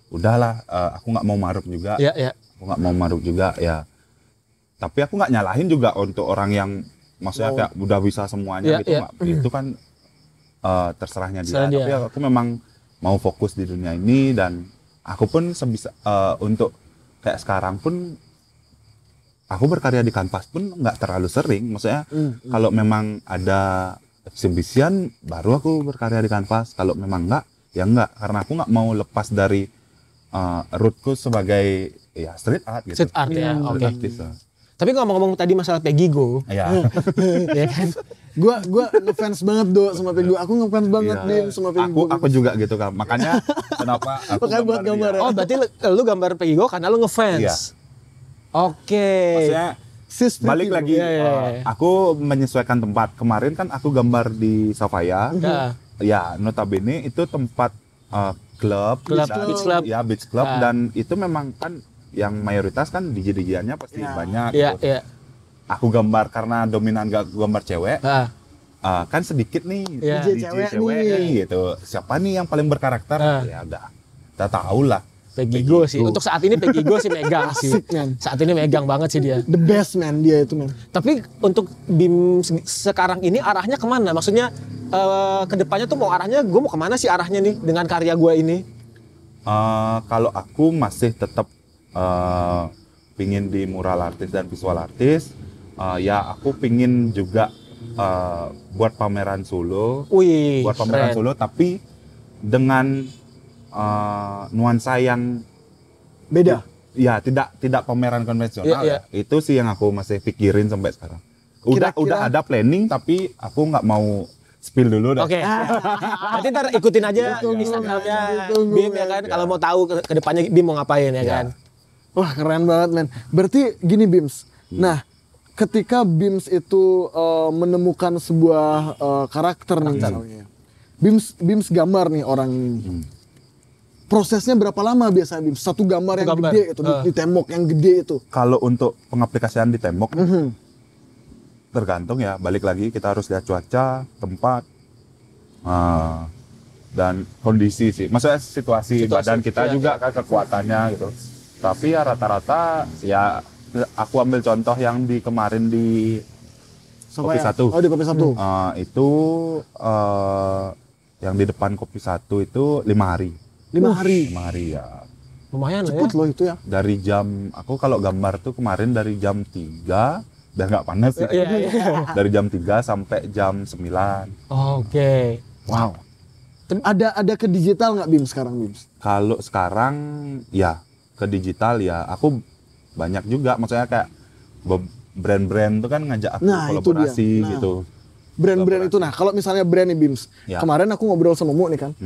udahlah. Aku nggak mau maruk juga. Aku nggak mau maruk juga ya. Tapi aku nggak nyalahin juga untuk orang yang maksudnya kayak udah bisa semuanya gitu. Itu kan terserahnya dia. Tapi aku memang mau fokus di dunia ini dan aku pun sebisa untuk kayak sekarang pun aku berkarya di kanvas pun nggak terlalu sering. Maksudnya kalau memang ada eksibisian baru aku berkarya di kanvas. Kalau memang enggak, ya enggak. Karena aku nggak mau lepas dari rootku sebagai ya street art gitu. Street art ya, oke. Tapi ngomong-ngomong tadi masalah Pegigo, ya kan? Gua ngefans banget sama Pegigo. Aku ngefans banget nih sama Pegigo. Aku juga gitu kan. Makanya kenapa aku buat gambar. Oh, berarti lu gambar Pegigo karena lu ngefans. Iya. Oke. Maksudnya balik lagi, aku menyesuaikan tempat. Kemarin kan aku gambar di Sofia. Ya, notabene itu tempat beach club dan itu memang kan yang mayoritas kan DJ-DJ-nya pasti banyak. Aku gambar karena dominan gambar cewek. Kan sedikit nih DJ cewek nih gitu. Siapa nih yang paling berkarakter? Ya udah, kita tahu lah. Pegigo sih. Untuk saat ini Pegigo sih megang sih. Saat ini megang banget sih dia. The best man dia itu man. Tapi untuk BIM sekarang ini arahnya kemana? Maksudnya kedepannya tuh mau arahnya, gue mau kemana sih arahnya nih dengan karya gue ini? Kalau aku masih tetap pingin di mural artis dan visual artis. Ya aku pingin juga buat pameran solo. Buat pameran solo tapi dengan nuansa yang beda. Ya, tidak pameran konvensional. Itu sih yang aku masih pikirin sampai sekarang. Udah ada planning tapi aku nggak mau spill dulu dah. Oke. Nanti ntar ikutin aja Instagramnya BIM ya kan. Kalau mau tahu ke depannya BIM mau ngapain ya kan. Wah keren banget men. Berarti gini BIMS, Nah, ketika BIMS itu menemukan sebuah karakter nih, BIMS gambar nih orang ini. Prosesnya berapa lama biasanya BIMS? Satu gambar yang gede itu di tembok yang gede itu. Kalau untuk pengaplikasian di tembok, tergantung ya. Balik lagi kita harus lihat cuaca, tempat, dan kondisi sih. Maksudnya situasi badan kita juga kan kekuatannya gitu. Tapi ya rata-rata ya aku ambil contoh yang di kemarin di Kopi Satu. Oh, di Kopi Satu. Itu yang di depan Kopi Satu itu 5 hari. 5 hari. 5 hari ya. Lumayan cepet ya. loh itu ya. Dari jam, aku kalau gambar tuh kemarin dari jam 3, biar nggak panas sih. Dari jam 3 sampai jam 9. Oke. Wow. Ada ke digital nggak BIMS sekarang BIMS? Kalau sekarang ya ke digital ya aku banyak juga. Maksudnya kayak brand-brand tuh kan ngajak aku kolaborasi gitu. Brand-brand itu, nah kalau misalnya brand nih BIMS, kemarin aku ngobrol sama Mu nih kan,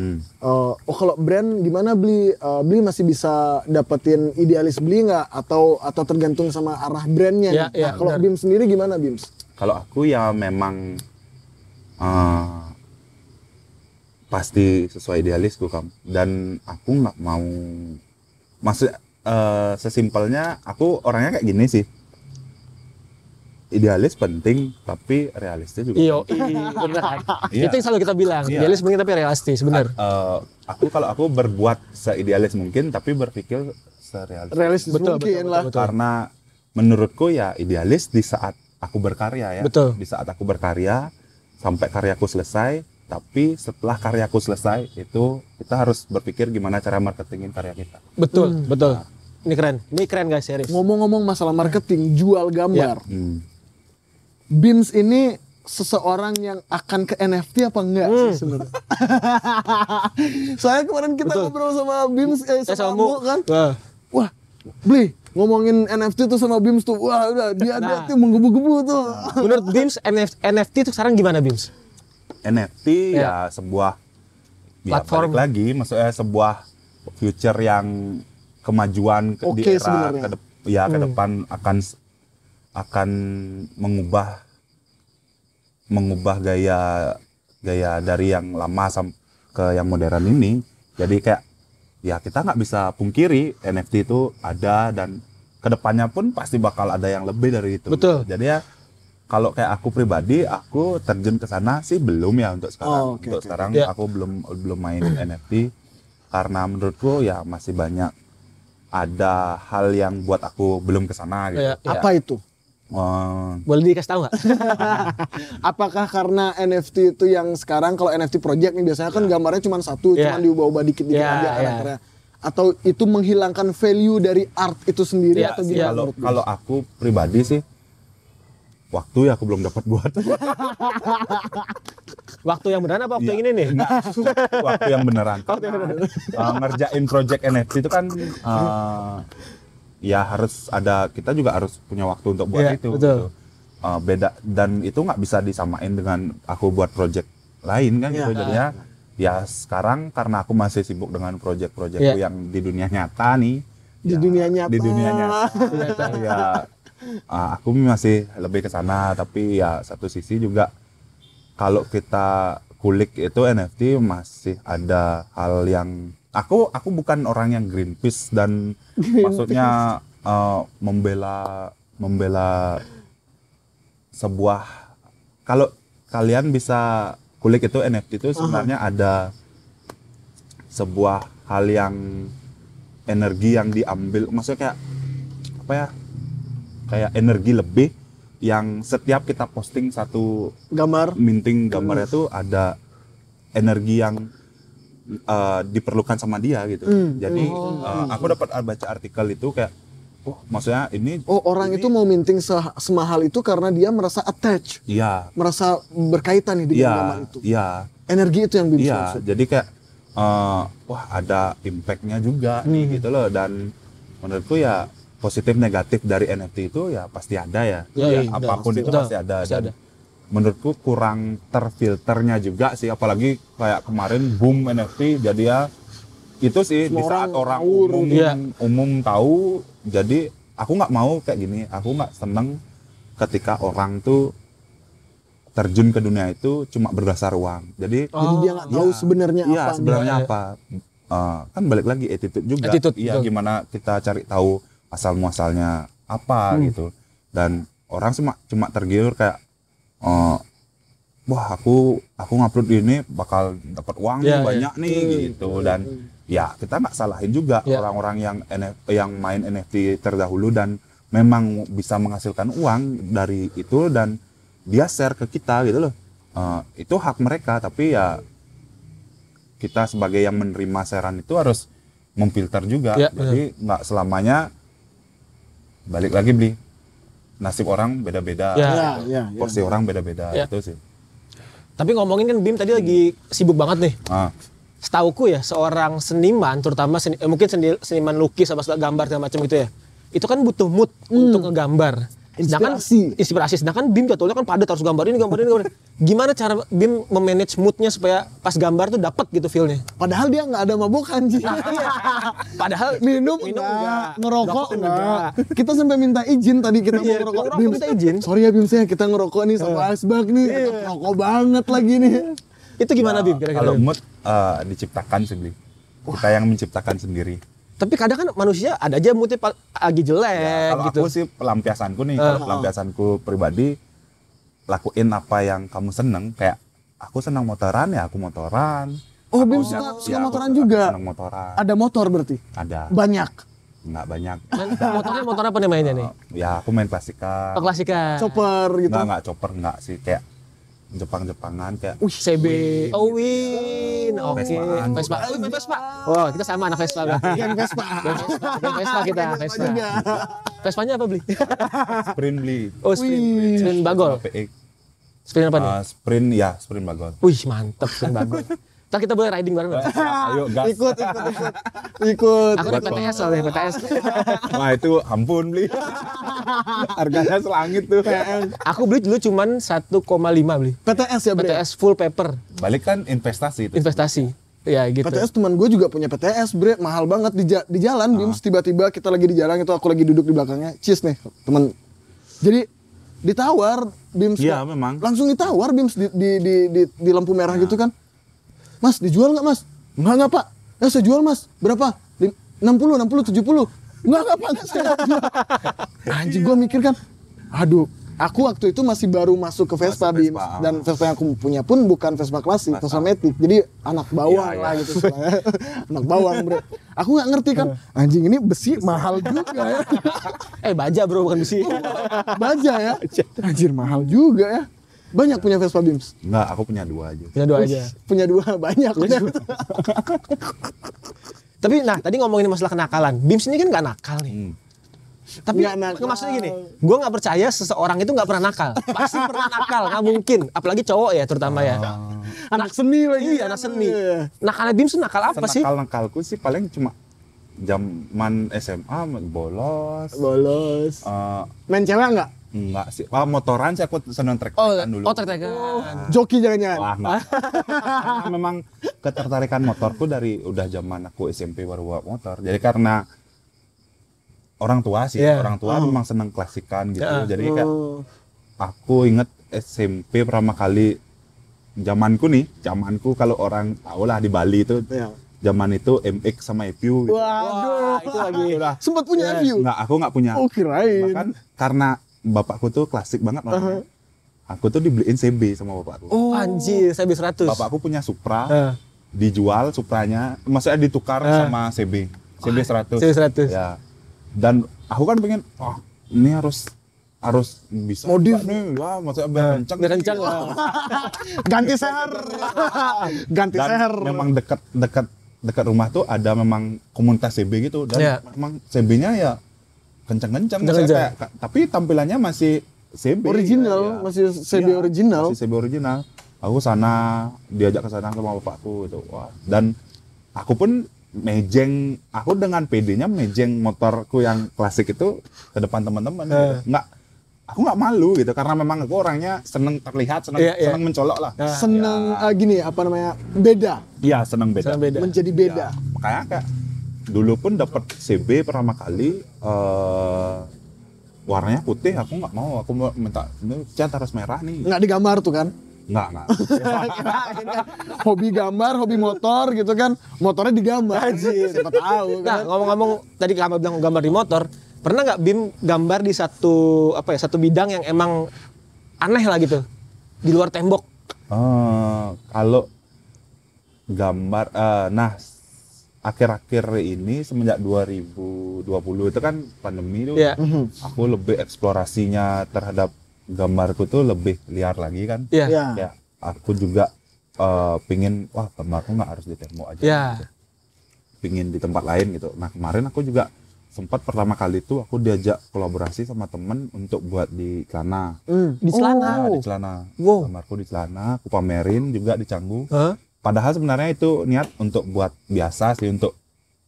kalau brand gimana beli masih bisa dapetin idealis beli nggak atau tergantung sama arah brandnya? Nah, kalau BIMS sendiri gimana BIMS? Kalau aku ya memang pasti sesuai idealisku Kam, dan aku nggak mau, maksud sesimpelnya aku orangnya kayak gini sih. Idealis penting, tapi realistis juga. Iya, benar. Itu yang selalu kita bilang. Idealis penting tapi realistis, benar. Kalau aku berbuat seidealis mungkin, tapi berpikir realistis mungkin lah. Karena menurutku ya idealis di saat aku berkarya ya. Betul. Di saat aku berkarya sampai karyaku selesai. Tapi setelah karyaku selesai itu kita harus berpikir gimana cara marketingin karya kita. Betul, betul. Ini keren guys, serius. Ngomong-ngomong masalah marketing, jual gambar. BIMS ini seseorang yang akan ke NFT apa enggak sih sebenarnya? Soalnya kemarin kita ngobrol sama BIMS sama Mu kan. Wah, beli ngomongin NFT tuh sama BIMS tuh. Wah, udah dia tuh menggebu-gebu tuh. Menurut BIMS NFT tuh sekarang gimana BIMS? NFT ya sebuah platform lagi, maksudnya sebuah future yang kemajuan di era ke depan akan mengubah gaya dari yang lama ke yang modern ini. Jadi kayak ya kita nggak bisa pungkiri NFT itu ada, dan kedepannya pun pasti bakal ada yang lebih dari itu. Betul. Jadi ya kalau kayak aku pribadi, aku terjun ke sana sih belum ya untuk sekarang. Sekarang aku belum main NFT karena menurutku ya masih banyak ada hal yang buat aku belum ke sana gitu. Apa itu? Boleh dikasih tahu nggak? Apakah karena NFT itu yang sekarang kalau NFT project nih biasanya kan gambarnya cuma satu, cuma diubah-ubah dikit-dikit aja karakternya. Atau itu menghilangkan value dari art itu sendiri atau gimana? Kalau aku pribadi sih, waktu ya aku belum dapat buat. Waktu yang beneran apa waktu yang ini nih? Waktu yang beneran. Ngerjain project NFT itu kan ya harus ada, kita juga harus punya waktu untuk buat itu. Betul. Beda, dan itu nggak bisa disamain dengan aku buat project lain kan gitu. Jadinya ya sekarang karena aku masih sibuk dengan project-projectku yang di dunia nyata nih. Di dunia nyata. Ya aku masih lebih ke sana, tapi ya satu sisi juga kalau kita kulik itu NFT masih ada hal yang aku bukan orang yang Greenpeace dan maksudnya membela sebuah, kalau kalian bisa kulik itu NFT itu sebenarnya ada sebuah hal yang energi yang diambil, maksudnya kayak apa ya, kayak energi lebih yang setiap kita posting satu minting gambarnya tuh ada energi yang diperlukan sama dia gitu. Jadi aku dapat baca artikel itu kayak maksudnya ini orang itu mau minting semahal itu karena dia merasa attach. Iya. Merasa berkaitan nih dengan gambar itu. Iya. Energi itu yang bisa. Iya, jadi kayak wah ada impact-nya juga nih gitu loh, dan menurutku ya positif negatif dari NFT itu ya pasti ada ya. Apapun itu pasti ada. Dan menurutku kurang terfilternya juga sih, apalagi kayak kemarin boom NFT, jadi ya itu sih di saat orang umum tahu, jadi aku nggak mau kayak gini. Aku nggak seneng ketika orang tuh terjun ke dunia itu cuma berdasar uang. Jadi dia nggak tahu sebenarnya apa. Iya, sebenarnya apa. Kan balik lagi attitude juga. Iya, gimana kita cari tahu asal muasalnya apa gitu. Dan orang cuma tergiur kayak wah aku ngupload ini bakal dapat uang banyak nih gitu. Dan ya kita nggak salahin juga orang-orang yang main NFT terdahulu dan memang bisa menghasilkan uang dari itu dan dia share ke kita gitu loh. Itu hak mereka, tapi ya kita sebagai yang menerima sharean itu harus memfilter juga. Jadi nggak selamanya, balik lagi beli, nasib orang beda-beda, porsi orang beda-beda itu sih. Tapi ngomongin kan Bim tadi lagi sibuk banget nih. Setauku ya seorang seniman, terutama mungkin seniman lukis sama gambar segala macam gitu ya, itu kan butuh mood untuk ngegambar. Inspirasi. Sedangkan Bim jadwalnya kan padat, harus gambar ini. Gimana cara Bim memanage moodnya supaya pas gambar tuh dapat gitu feel-nya? Padahal dia nggak ada mabokan sih. Padahal minum enggak, ngerokok enggak. Kita sampai minta izin tadi kita mau ngerokok. Bim, minta izin. Sorry ya Bim, saya kita ngerokok nih sama Asbak nih. Ngerokok banget lagi nih. Itu gimana Bim kira-kira? Kalau mood diciptakan sih, kita yang menciptakan sendiri. Tapi kadang kan manusia ada aja moodnya lagi jelek kalau gitu. Aku sih pelampiasanku nih, kalau pelampiasanku pribadi, lakuin apa yang kamu seneng. Kayak aku senang motoran ya aku motoran. Oh Bim suka motoran juga? Senang motoran. Ada motor berarti? Ada. Banyak? Enggak banyak. Motornya motor apa nih mainnya nih? Ya aku main klasika. Klasika. Chopper gitu? Enggak chopper, enggak sih. Kayak Jepang-Jepangan kayak CB, Win, oke. Vespa. Oh, kita sama anak Vespa berarti. Geng Vespa. Vespa kita, Vespa. Vespanya apa beli? Sprint beli. Oh, Sprint Bagol. Sprint apa nih? Sprint Bagol. Wih, mantep Sprint Bagol. Ntar kita boleh riding bareng. Ayo gas. Ikut. Aku di PTS soalnya, PTS. Wah itu ampun beli. Harganya selangit tuh. Aku beli dulu cuman 1,5 beli. PTS ya Bre? PTS full paper. Balik kan investasi. Investasi. Ya gitu. PTS teman gue juga punya PTS Bre, mahal banget di jalan. Bim, tiba-tiba kita lagi di jalan itu aku lagi duduk di belakangnya. Cheers nih teman. Jadi ditawar Bim. Iya memang. Langsung ditawar Bim di lampu merah gitu kan. Mas, dijual nggak Mas? Enggak Pak. Saya jual Mas. Berapa? 60, 70. Enggak Pak. Saya jual. Anjing gue mikir kan. Aduh, aku waktu itu masih baru masuk ke Vespa Bim. Dan Vespa yang aku punya pun bukan Vespa klasik, Vespa Matic. Jadi anak bawang lah gitu. Anak bawang Bre. Aku nggak ngerti kan. Anjing ini besi mahal juga ya. Baja bro, bukan besi. Baja ya. Anjir mahal juga ya. Banyak punya Vespa Bims? Enggak, aku punya 2 aja. Punya 2 banyak. Tapi tadi ngomongin masalah kenakalan. Bims ini kan nggak nakal nih. Tapi maksudnya gini, gue nggak percaya seseorang itu nggak pernah nakal. Pasti pernah nakal, nggak mungkin. Apalagi cowok ya terutama ya. Anak seni lagi. Iya, anak seni. Nakalnya Bims itu nakal apa sih? Nakalku sih paling cuma zaman SMA bolos. Main cewek nggak? Enggak sih. Motoran sih aku senang trek-trekan dulu. Oh, trek-trekan. Joki jangan-jangan. Wah, enggak. Memang ketertarikan motorku dari udah zaman aku SMP baru bawa motor. Jadi karena orang tua sih, orang tua memang senang klasikan gitu. Jadi kayak aku inget SMP pertama kali zamanku kalau orang tahu lah di Bali itu. Zaman itu MX sama EView gitu. Waduh, itu lagi. Sempat punya EView? Enggak, aku enggak punya. Oh, kirain. Bahkan karena bapakku tuh klasik banget orangnya. Aku tuh dibeliin CB sama bapakku. Oh anjir, CB 100. Bapakku punya Supra, dijual Supranya, maksudnya ditukar sama CB 100. CB 100. Ya. Dan aku kan pengen, ini harus bisa modif nih, wah maksudnya kencang lah. Ganti seher. Memang dekat rumah tuh ada memang komunitas CB gitu dan memang CB-nya ya kencang-kencang, tapi tampilannya masih CB original, masih CB original. Masih CB original. Aku diajak ke sana sama bapakku gitu. Wah, dan aku pun aku dengan PD-nya mejeng motorku yang klasik itu ke depan teman-teman. Gitu. Aku nggak malu gitu karena memang aku orangnya seneng terlihat, seneng mencolok lah. Seneng gini apa namanya? Beda. Iya, seneng beda. Menjadi beda. Ya, makanya kayak dulu pun dapat CB pertama kali warnanya putih, aku nggak mau, aku mau minta ini cat harus merah nih. Nggak digambar tuh kan? Nggak. Hobi gambar, hobi motor gitu kan, motornya digambar. Siapa tahu Nah, kan. ngomong-ngomong tadi kamu bilang gambar di motor, pernah nggak Bim gambar di satu bidang yang emang aneh lah gitu, di luar tembok? Kalau gambar, nah akhir-akhir ini semenjak 2020 itu kan pandemi tuh, aku lebih eksplorasinya terhadap gambarku tuh lebih liar lagi kan. Ya, aku juga pingin, wah gambarku nggak harus di tembok aja. Gitu. Pingin di tempat lain gitu. Nah kemarin aku juga sempat pertama kali tuh aku diajak kolaborasi sama temen untuk buat di celana. Di celana? Di celana. Wow. Gambarku di celana, aku pamerin juga di Canggu. Padahal sebenarnya itu niat untuk buat biasa sih, untuk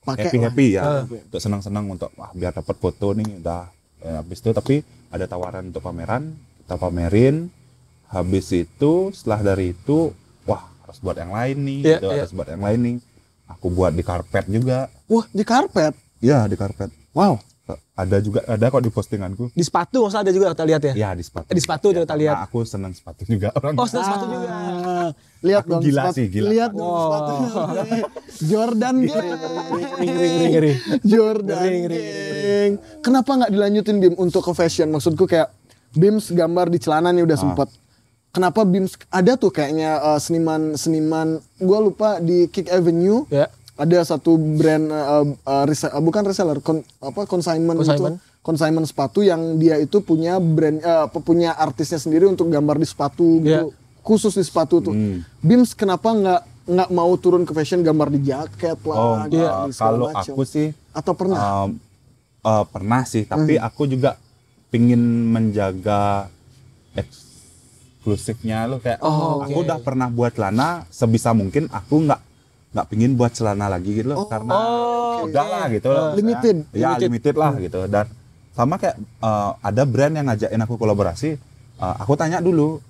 happy ya, untuk senang-senang, untuk biar dapat foto nih udah. Habis itu tapi ada tawaran untuk pameran, kita pamerin. Habis itu setelah dari itu, wah harus buat yang lain nih, harus buat yang lain nih. Aku buat di karpet juga. Wah, di karpet? Iya, di karpet. Wow. Ada kok di postinganku. Di sepatu maksudnya ada juga kita lihat ya? Iya, di sepatu. Di sepatu juga kita lihat. Nah, aku senang sepatu juga orang. Oh, senang sepatu juga. Lihat Aku dong gila sepatu. sih, gila. Lihat dong sepatunya. Jordan Ngeri. Jordan. Kenapa nggak dilanjutin Bim untuk ke fashion? Maksudku kayak Bims gambar di celana nih udah sempet. Kenapa Bims ada tuh kayaknya seniman gua lupa di Kick Avenue. Ada satu brand bukan reseller, consignment gitu. Consignment sepatu yang dia itu punya brand punya artisnya sendiri untuk gambar di sepatu gitu. Khusus di sepatu tuh. Bims kenapa nggak mau turun ke fashion gambar di jaket lah di kalau macam. aku sih atau pernah? Pernah sih, tapi aku juga pingin menjaga eksklusifnya lo kayak aku udah pernah buat celana, sebisa mungkin aku nggak pingin buat celana lagi gitu loh, karena udah lah gitu loh. Limited lah gitu. Dan sama kayak ada brand yang ngajakin aku kolaborasi, aku tanya dulu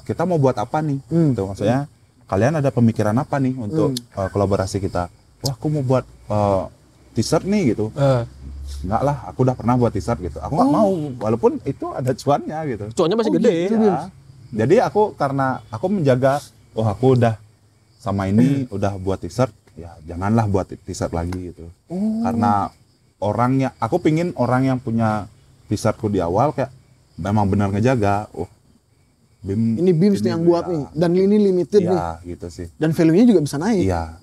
kita mau buat apa nih, gitu. Maksudnya kalian ada pemikiran apa nih untuk kolaborasi kita? Wah, aku mau buat t-shirt nih gitu. Enggak lah, aku udah pernah buat t-shirt gitu. Aku nggak mau, walaupun itu ada cuannya gitu. Cuannya masih gede. Gitu, ya. Jadi karena aku menjaga, aku udah sama ini udah buat t-shirt, ya janganlah buat t-shirt lagi gitu. Karena aku pingin orang yang punya t-shirtku di awal kayak memang benar ngejaga. Ini Bims nih yang buat nih, dan ini limited nih. Iya, gitu sih. Dan value-nya juga bisa naik. Iya.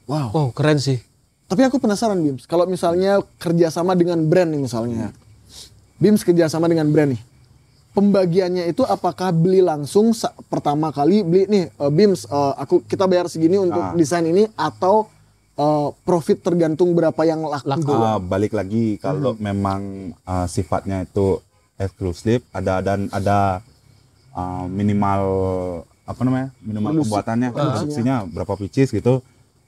Wow, keren sih. Tapi aku penasaran Bims, kalau misalnya kerjasama dengan brand nih misalnya, Bims kerjasama dengan brand nih, pembagiannya itu apakah beli langsung pertama kali beli nih Bims, kita bayar segini untuk desain ini, atau profit tergantung berapa yang laku? Balik lagi kalau memang sifatnya itu eksklusif, ada minimal minimal pembuatannya, produksinya berapa pieces gitu,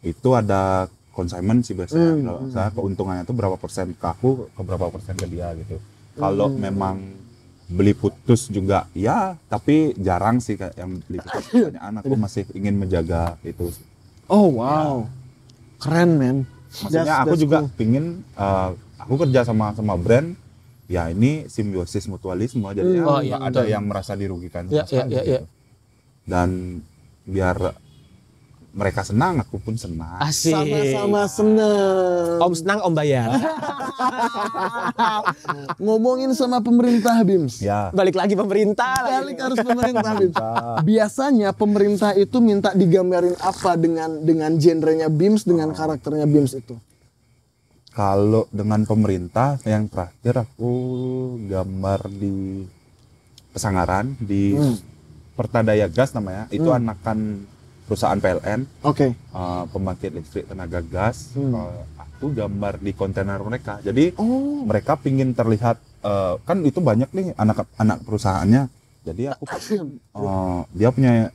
itu ada consignment sih biasanya. Misalnya keuntungannya itu berapa persen ke aku, ke berapa persen ke dia gitu. Kalau memang beli putus juga ya, tapi jarang sih kayak yang beli putus. Kebanyakan aku masih ingin menjaga itu. Oh wow, keren men. Maksudnya aku juga pingin aku kerja sama brand. Ya ini simbiosis mutualisme, jadi nggak ada yang merasa dirugikan. Gitu. Dan biar mereka senang, aku pun senang. Asik. Sama-sama senang. Om senang, Om bayar. Ngomongin sama pemerintah Bims. Ya. Balik lagi pemerintah. Harus pemerintah Bims. Biasanya pemerintah itu minta digambarin apa dengan genrenya Bims, dengan karakternya Bims itu? Kalau dengan pemerintah, yang terakhir aku gambar di Pesangaran, di Pertadaya Gas namanya, itu anakan perusahaan PLN, pembangkit listrik tenaga gas. Aku gambar di kontainer mereka, jadi mereka pingin terlihat, kan itu banyak nih anak perusahaannya, jadi aku dia punya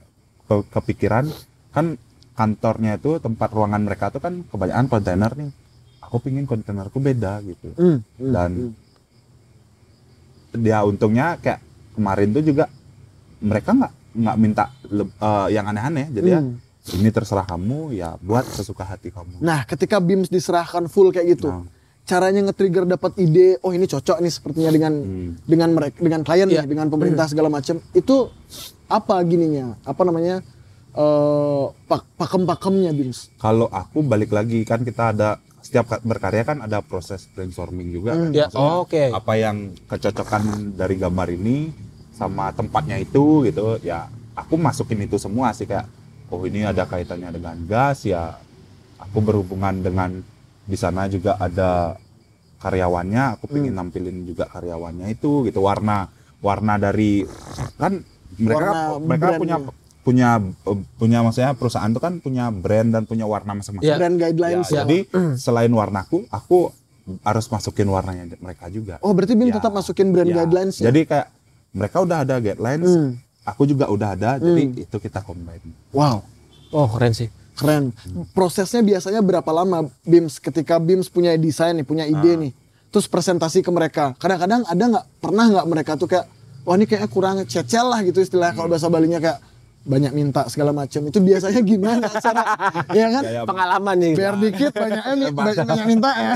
kepikiran, kan kantornya itu tempat ruangan mereka tuh kan kebanyakan kontainer nih. Aku pingin kontainerku beda gitu. Dan dia untungnya kayak kemarin tuh juga mereka nggak minta yang aneh-aneh, jadi ya ini terserah kamu, ya buat sesuka hati kamu. Nah, ketika BIMS diserahkan full kayak gitu, caranya nge-trigger dapat ide, oh ini cocok nih sepertinya dengan mereka, dengan klien nih, dengan pemerintah segala macam. Itu apa gininya? Apa namanya? Pakem-pakemnya BIMS. Kalau aku balik lagi kan kita ada setiap berkarya kan ada proses brainstorming juga kan. Oke. Apa yang kecocokan dari gambar ini sama tempatnya itu gitu ya, aku masukin itu semua sih, kayak oh ini ada kaitannya dengan gas ya, aku berhubungan dengan di sana juga ada karyawannya, aku pengen nampilin juga karyawannya itu gitu, warna dari kan mereka punya maksudnya perusahaan itu kan punya brand dan punya warna masing-masing. Brand guidelines. Jadi selain warnaku, aku harus masukin warnanya mereka juga. Oh, berarti BIM tetap masukin brand guidelines ya? Jadi kayak mereka udah ada guidelines, aku juga udah ada, jadi itu kita combine. Wow. Oh, keren sih. Keren. Prosesnya biasanya berapa lama BIMS ketika BIMS punya desain nih, punya ide nih, terus presentasi ke mereka. Kadang-kadang pernah nggak mereka tuh kayak, wah ini kayaknya kurang cecel lah gitu istilah kalau bahasa Balinya, kayak banyak minta segala macam. Itu biasanya gimana cara? Ya kan? Pengalaman nih. Biar dikit banyak minta ya.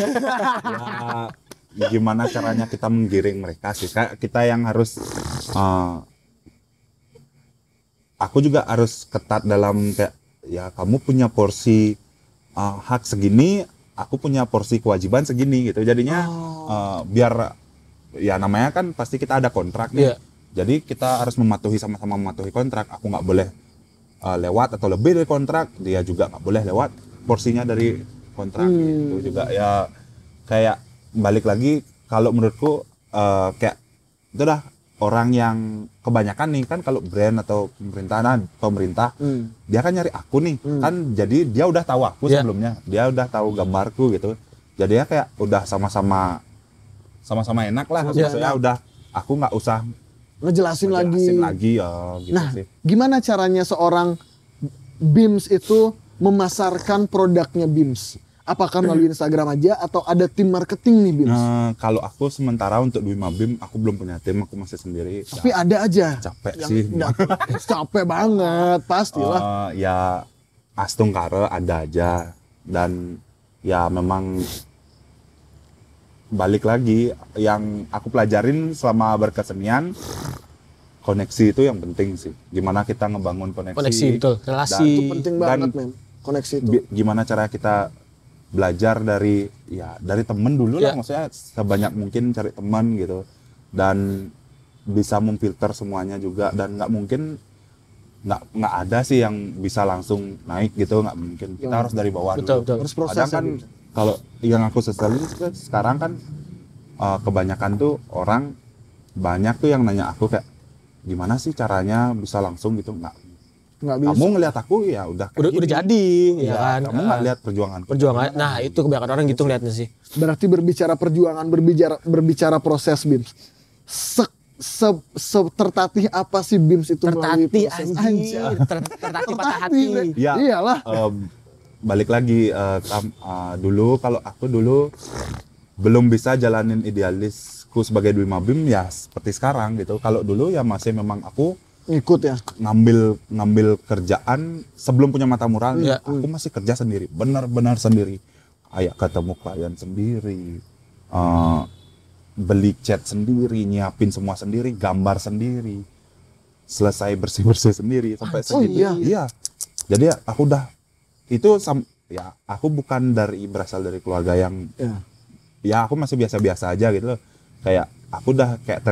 Ya, gimana caranya kita menggiring mereka sih? Kayak kita yang harus aku juga harus ketat dalam kayak ya kamu punya porsi hak segini, aku punya porsi kewajiban segini gitu. Jadinya biar ya namanya kan pasti kita ada kontrak nih. Jadi kita harus sama-sama mematuhi kontrak. Aku nggak boleh lewat atau lebih dari kontrak, dia juga nggak boleh lewat porsinya dari kontrak. Itu juga ya kayak balik lagi kalau menurutku kayak itu dah orang yang kebanyakan nih kan kalau brand atau pemerintah dia kan nyari aku nih kan, jadi dia udah tahu aku sebelumnya, dia udah tahu gambarku gitu, jadi ya kayak udah sama-sama enak lah, maksudnya udah aku nggak usah ngejelasin lagi gitu nah, sih. Gimana caranya seorang BIMS itu memasarkan produknya BIMS? Apakah melalui Instagram aja atau ada tim marketing nih BIMS? Kalau aku sementara untuk Dwi Mabim aku belum punya tim, aku masih sendiri. Tapi ada aja. Capek sih. Capek banget, pastilah. Ya Astungkara ada aja, dan ya memang balik lagi yang aku pelajarin selama berkesenian, koneksi itu yang penting sih. Gimana kita ngebangun koneksi. Koneksi betul, relasi. Itu penting banget, men. Koneksi itu. Gimana cara kita belajar dari temen dulu lah, maksudnya sebanyak mungkin cari teman gitu, dan bisa memfilter semuanya juga, dan nggak mungkin nggak ada sih yang bisa langsung naik gitu, nggak mungkin. Kita harus dari bawah dulu. Harus proses. Kadang kan kalau yang aku sesalin sekarang kan kebanyakan tuh orang banyak tuh yang nanya aku kayak gimana sih caranya bisa langsung gitu, nggak bisa. Kamu ngelihat aku ya udah jadi ya kan. Kamu nggak lihat perjuangan. Nah itu kebanyakan orang gitu ngeliatnya sih. Berarti berbicara perjuangan, berbicara proses BIMS. Tertatih apa sih BIMS itu melalui proses? Tertatih patah hati. Ya, iyalah. Balik lagi dulu kalau aku dulu belum bisa jalanin idealisku sebagai Dwi Mabim ya seperti sekarang gitu. Kalau dulu ya masih memang aku ngikut ya, ngambil kerjaan sebelum punya mata mural. Aku masih kerja sendiri, benar-benar sendiri. Kayak ketemu klien sendiri, beli cat sendiri, nyiapin semua sendiri, gambar sendiri, selesai bersih-bersih sendiri sampai segitu. Iya. Jadi aku udah itu ya aku bukan berasal dari keluarga yang ya aku masih biasa-biasa aja gitu loh. Kayak aku udah kayak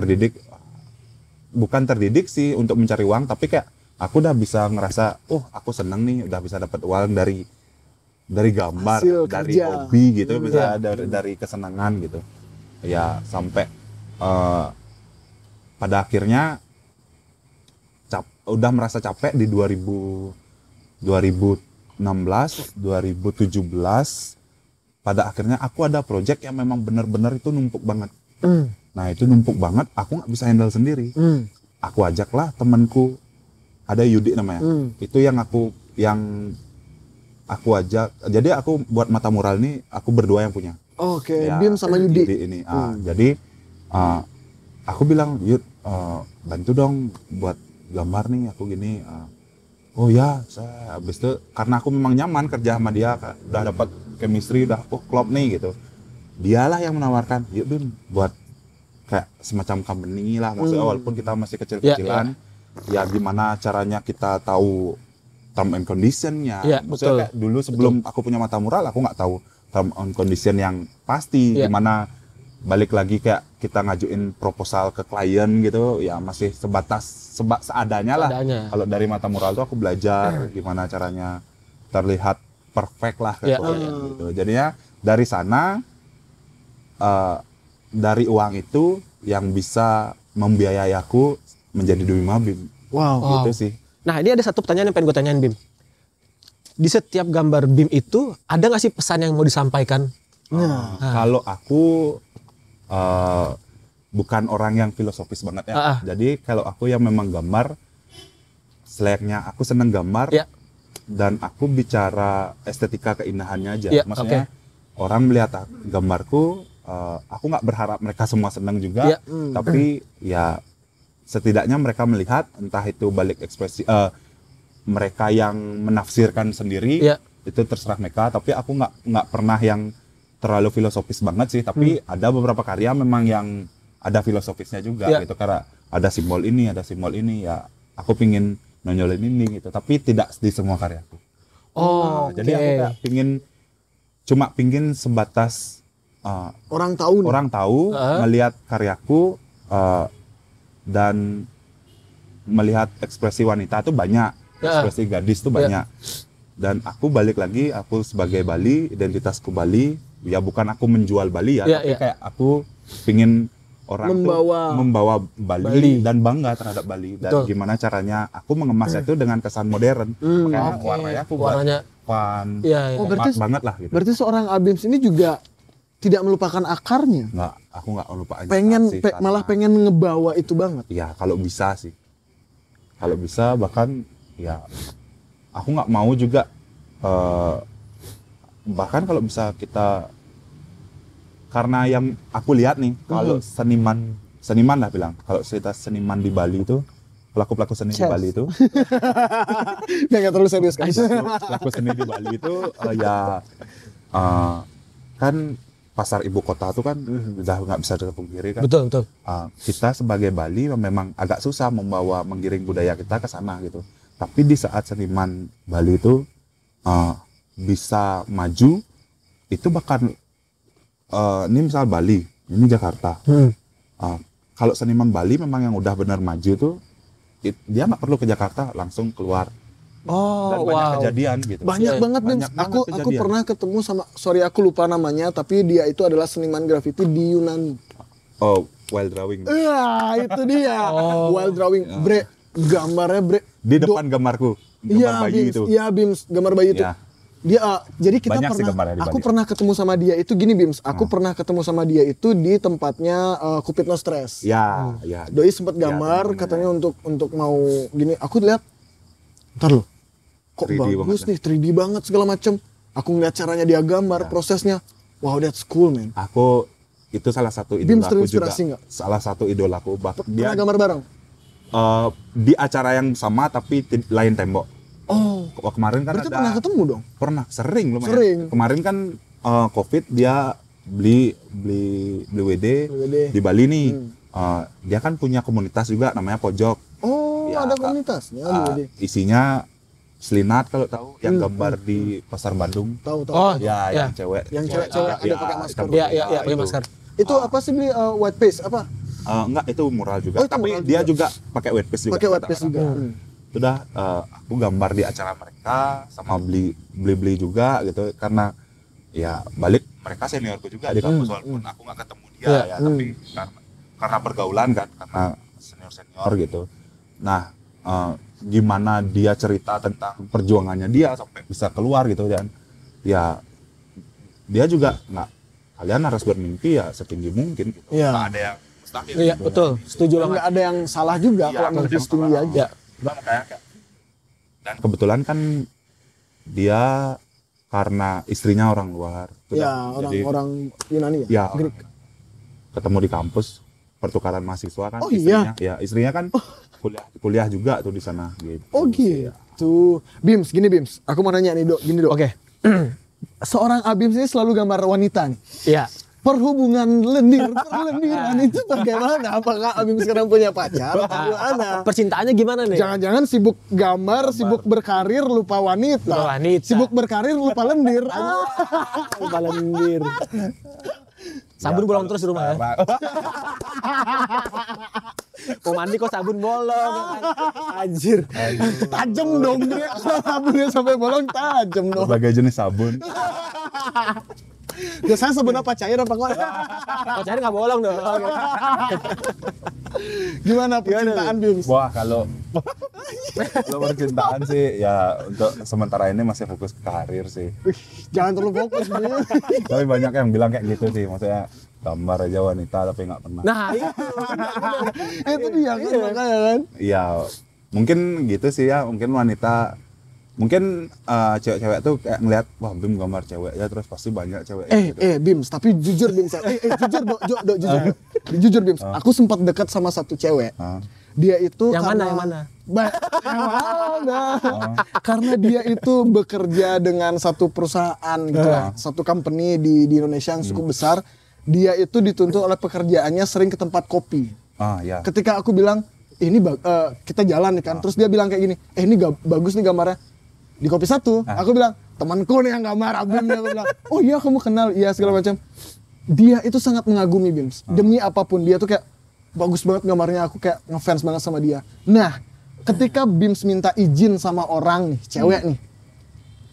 bukan terdidik sih untuk mencari uang, tapi kayak aku udah bisa ngerasa aku seneng nih, udah bisa dapat uang dari gambar, hasil dari kerja, hobi gitu, bisa dari kesenangan gitu ya, sampai pada akhirnya udah merasa capek di 2016 2017. Pada akhirnya aku ada project yang memang benar-benar itu numpuk banget. Nah itu numpuk banget, aku nggak bisa handle sendiri. Aku ajaklah temanku, ada Yudi namanya. Itu yang aku ajak. Jadi aku buat mata mural ini aku berdua yang punya. Oke, Bim sama Yudi ini. Jadi aku bilang, Yud, bantu dong buat gambar nih, aku gini. oh ya, habis itu karena aku memang nyaman kerja sama dia, udah dapat chemistry, udah klop nih gitu. Dialah yang menawarkan, yuk Bim buat kayak semacam company lah, maksudnya walaupun kita masih kecil-kecilan, ya gimana caranya kita tahu term and conditionnya. Maksudnya kayak dulu sebelum aku punya mata mural, aku nggak tahu term and condition yang pasti, gimana balik lagi kayak kita ngajuin proposal ke klien gitu, ya masih seadanya lah. Kalau dari mata mural tuh aku belajar gimana caranya terlihat perfect lah ke klien gitu. Jadinya dari sana, dari uang itu yang bisa membiayai aku menjadi Dwi Mabim. Wow. Gitu sih. Nah ini ada satu pertanyaan yang pengen gue tanyain Bim. Di setiap gambar Bim itu ada nggak sih pesan yang mau disampaikan? Kalau aku bukan orang yang filosofis banget ya. Jadi kalau aku yang memang gambar, selayaknya aku seneng gambar dan aku bicara estetika keindahannya aja. Maksudnya orang melihat gambarku, aku nggak berharap mereka semua seneng juga, tapi ya setidaknya mereka melihat, entah itu balik ekspresi mereka yang menafsirkan sendiri, itu terserah mereka. Tapi aku nggak pernah yang terlalu filosofis banget sih, tapi ada beberapa karya memang yang ada filosofisnya juga gitu, karena ada simbol ini ya aku pingin nonjolin ini gitu, tapi tidak di semua karyaku. Jadi aku kayak pingin sebatas orang tahu melihat karyaku dan melihat ekspresi wanita itu banyak, ekspresi gadis itu banyak. Dan aku balik lagi, aku sebagai Bali, identitasku Bali, ya bukan aku menjual Bali ya, tapi kayak aku pingin orang membawa Bali dan bangga terhadap Bali, dan gimana caranya aku mengemasnya itu dengan kesan modern. Makanya warnanya aku warnanya fun, berarti banget lah gitu. Berarti seorang Abims ini juga tidak melupakan akarnya. Nggak, aku nggak melupakan. Malah pengen ngebawa itu banget. Ya kalau bisa sih, kalau bisa bahkan ya aku nggak mau juga bahkan kalau bisa kita, karena yang aku lihat nih, kalau seniman lah bilang, kalau cerita seniman di Bali itu, pelaku seni di Bali itu nggak terlalu serius kan? Pelaku seni di Bali itu kan pasar ibu kota itu kan udah nggak bisa dipungkiri kan. Betul. Kita sebagai Bali memang agak susah menggiring budaya kita ke sana gitu. Tapi di saat seniman Bali itu bisa maju, itu bahkan ini misal Bali, ini Jakarta. Kalau seniman Bali memang yang udah benar maju tuh, dia nggak perlu ke Jakarta, langsung keluar. Dan banyak kejadian gitu. Banyak banget Bim. Aku pernah ketemu sama, sorry aku lupa namanya, tapi dia itu adalah seniman grafiti di Yunani. Wild drawing. Itu dia. Wild drawing. Bre, gambarnya bre. Di depan gambarku. Gambar bayi itu. Iya Bims, gambar bayi itu. Dia jadi kita pernah ketemu sama dia itu gini Bims. Aku pernah ketemu sama dia itu di tempatnya Cupid No Stress. Ya. Doi sempat gambar katanya untuk mau gini. Aku lihat, ntar loh, kok bagus nih, 3D banget segala macem. Aku ngeliat caranya dia gambar, prosesnya, wow that's cool man. Aku itu salah satu idolaku juga. Gak? Salah satu idolaku. Pernah gambar bareng? Di acara yang sama tapi lain tembok. Kemarin kan berarti pernah ketemu dong? Pernah, sering lumayan. Kemarin kan COVID, dia beli WD di Bali nih. Dia kan punya komunitas juga namanya Pojok. Ada komunitasnya. Isinya Selinat kalau tahu, yang gambar di Pasar Bandung. Tahu. Yang cewek. Yang cewek ada pakai masker. Iya, pakai masker. Itu apa sih beli white paste apa? Enggak, itu mural juga. Tapi mural dia juga pakai white paste juga. Pakai white paste juga. Sudah aku gambar di acara mereka, sama beli juga gitu, karena ya balik mereka seniorku juga di kampus, walaupun aku nggak ketemu dia tapi karena pergaulan kan, karena senior gitu. Nah gimana dia cerita tentang perjuangannya dia sampai bisa keluar gitu, dan ya dia juga kalian harus bermimpi ya setinggi mungkin gitu. Nggak ada yang mustahil. Iya gitu. Betul, setuju banget. Nggak ada yang salah juga kalau mimpi setinggi aja. Dan kebetulan kan dia karena istrinya orang luar. Orang Yunani ya? Ketemu di kampus pertukaran mahasiswa kan. Istrinya. Istrinya kan kuliah juga tuh di sana gitu. Oh gitu. Bims, gini Bims, aku mau nanya nih Dok, gini Dok. Oke. Seorang Abims ini selalu gambar wanita nih. Iya. Perhubungan perlendiran itu bagaimana? Apakah Abim sekarang punya pacar? Bagaimana? Percintaannya gimana nih? Jangan-jangan sibuk gambar, sibuk berkarir, lupa wanita. Lupa wanita. Sibuk berkarir, lupa lendir. Lupa lendir. Sabun bolong terus di rumah ya? Mau mandi kok sabun bolong. Anjir. Tajem dong dia. Sabunnya sampai bolong tajem dong. Berbagai jenis sabun. Biasanya sabun apa, cair apa kok? Kalau cari nggak bolong dong. Gimana percintaan Bims? Wah, kalau percintaan sih ya untuk sementara ini masih fokus ke karir sih. Jangan terlalu fokus Bims. Tapi banyak yang bilang kayak gitu sih, maksudnya gambar aja wanita tapi nggak pernah. Nah Itu dia kan makanya kan. Iya, mungkin gitu sih ya, mungkin wanita, mungkin cewek-cewek tuh kayak ngeliat, wah Bim gambar cewek ya, terus pasti banyak cewek. Gitu. Bims, tapi jujur Bims. Jujur Dok, jujur. Jujur Bims, aku sempat dekat sama satu cewek. Dia itu yang karena, mana? Yang mana? Karena dia itu bekerja dengan satu perusahaan gitu lah, satu company di Indonesia yang cukup besar. Dia itu dituntut oleh pekerjaannya sering ke tempat kopi. Ya. Ketika aku bilang, ini kita jalan nih kan, terus dia bilang kayak gini, ini bagus nih gambarnya. Di kopi satu, aku bilang, temanku nih yang gambar, Abim. Dia bilang, oh iya kamu kenal, iya segala macam. Dia itu sangat mengagumi Bims. Demi apapun, dia tuh kayak, bagus banget gambarnya, aku kayak ngefans banget sama dia. Nah, ketika Bims minta izin sama orang nih, cewek nih.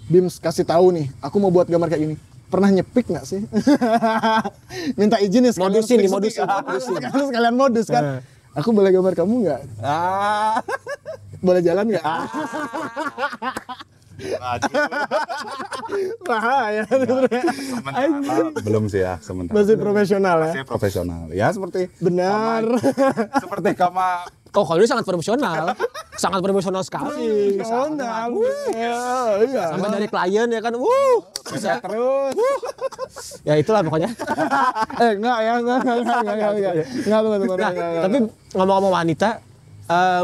Bims kasih tahu nih, aku mau buat gambar kayak gini. Pernah nyepik nggak sih? Minta izin ya sekalian modusin. Sekalian modus kan. Aku boleh gambar kamu nggak? Boleh jalan nggak? Bahaya. Belum sih ya sementara. Masih profesional ya? Masih profesional. Ya seperti benar. Seperti kamu. Oh kalau ini sangat profesional. Sangat profesional sekali. Profesional. Iya. Sampai dari klien ya kan. Bisa terus. Ya itulah pokoknya. Enggak. Tapi ngomong-ngomong wanita,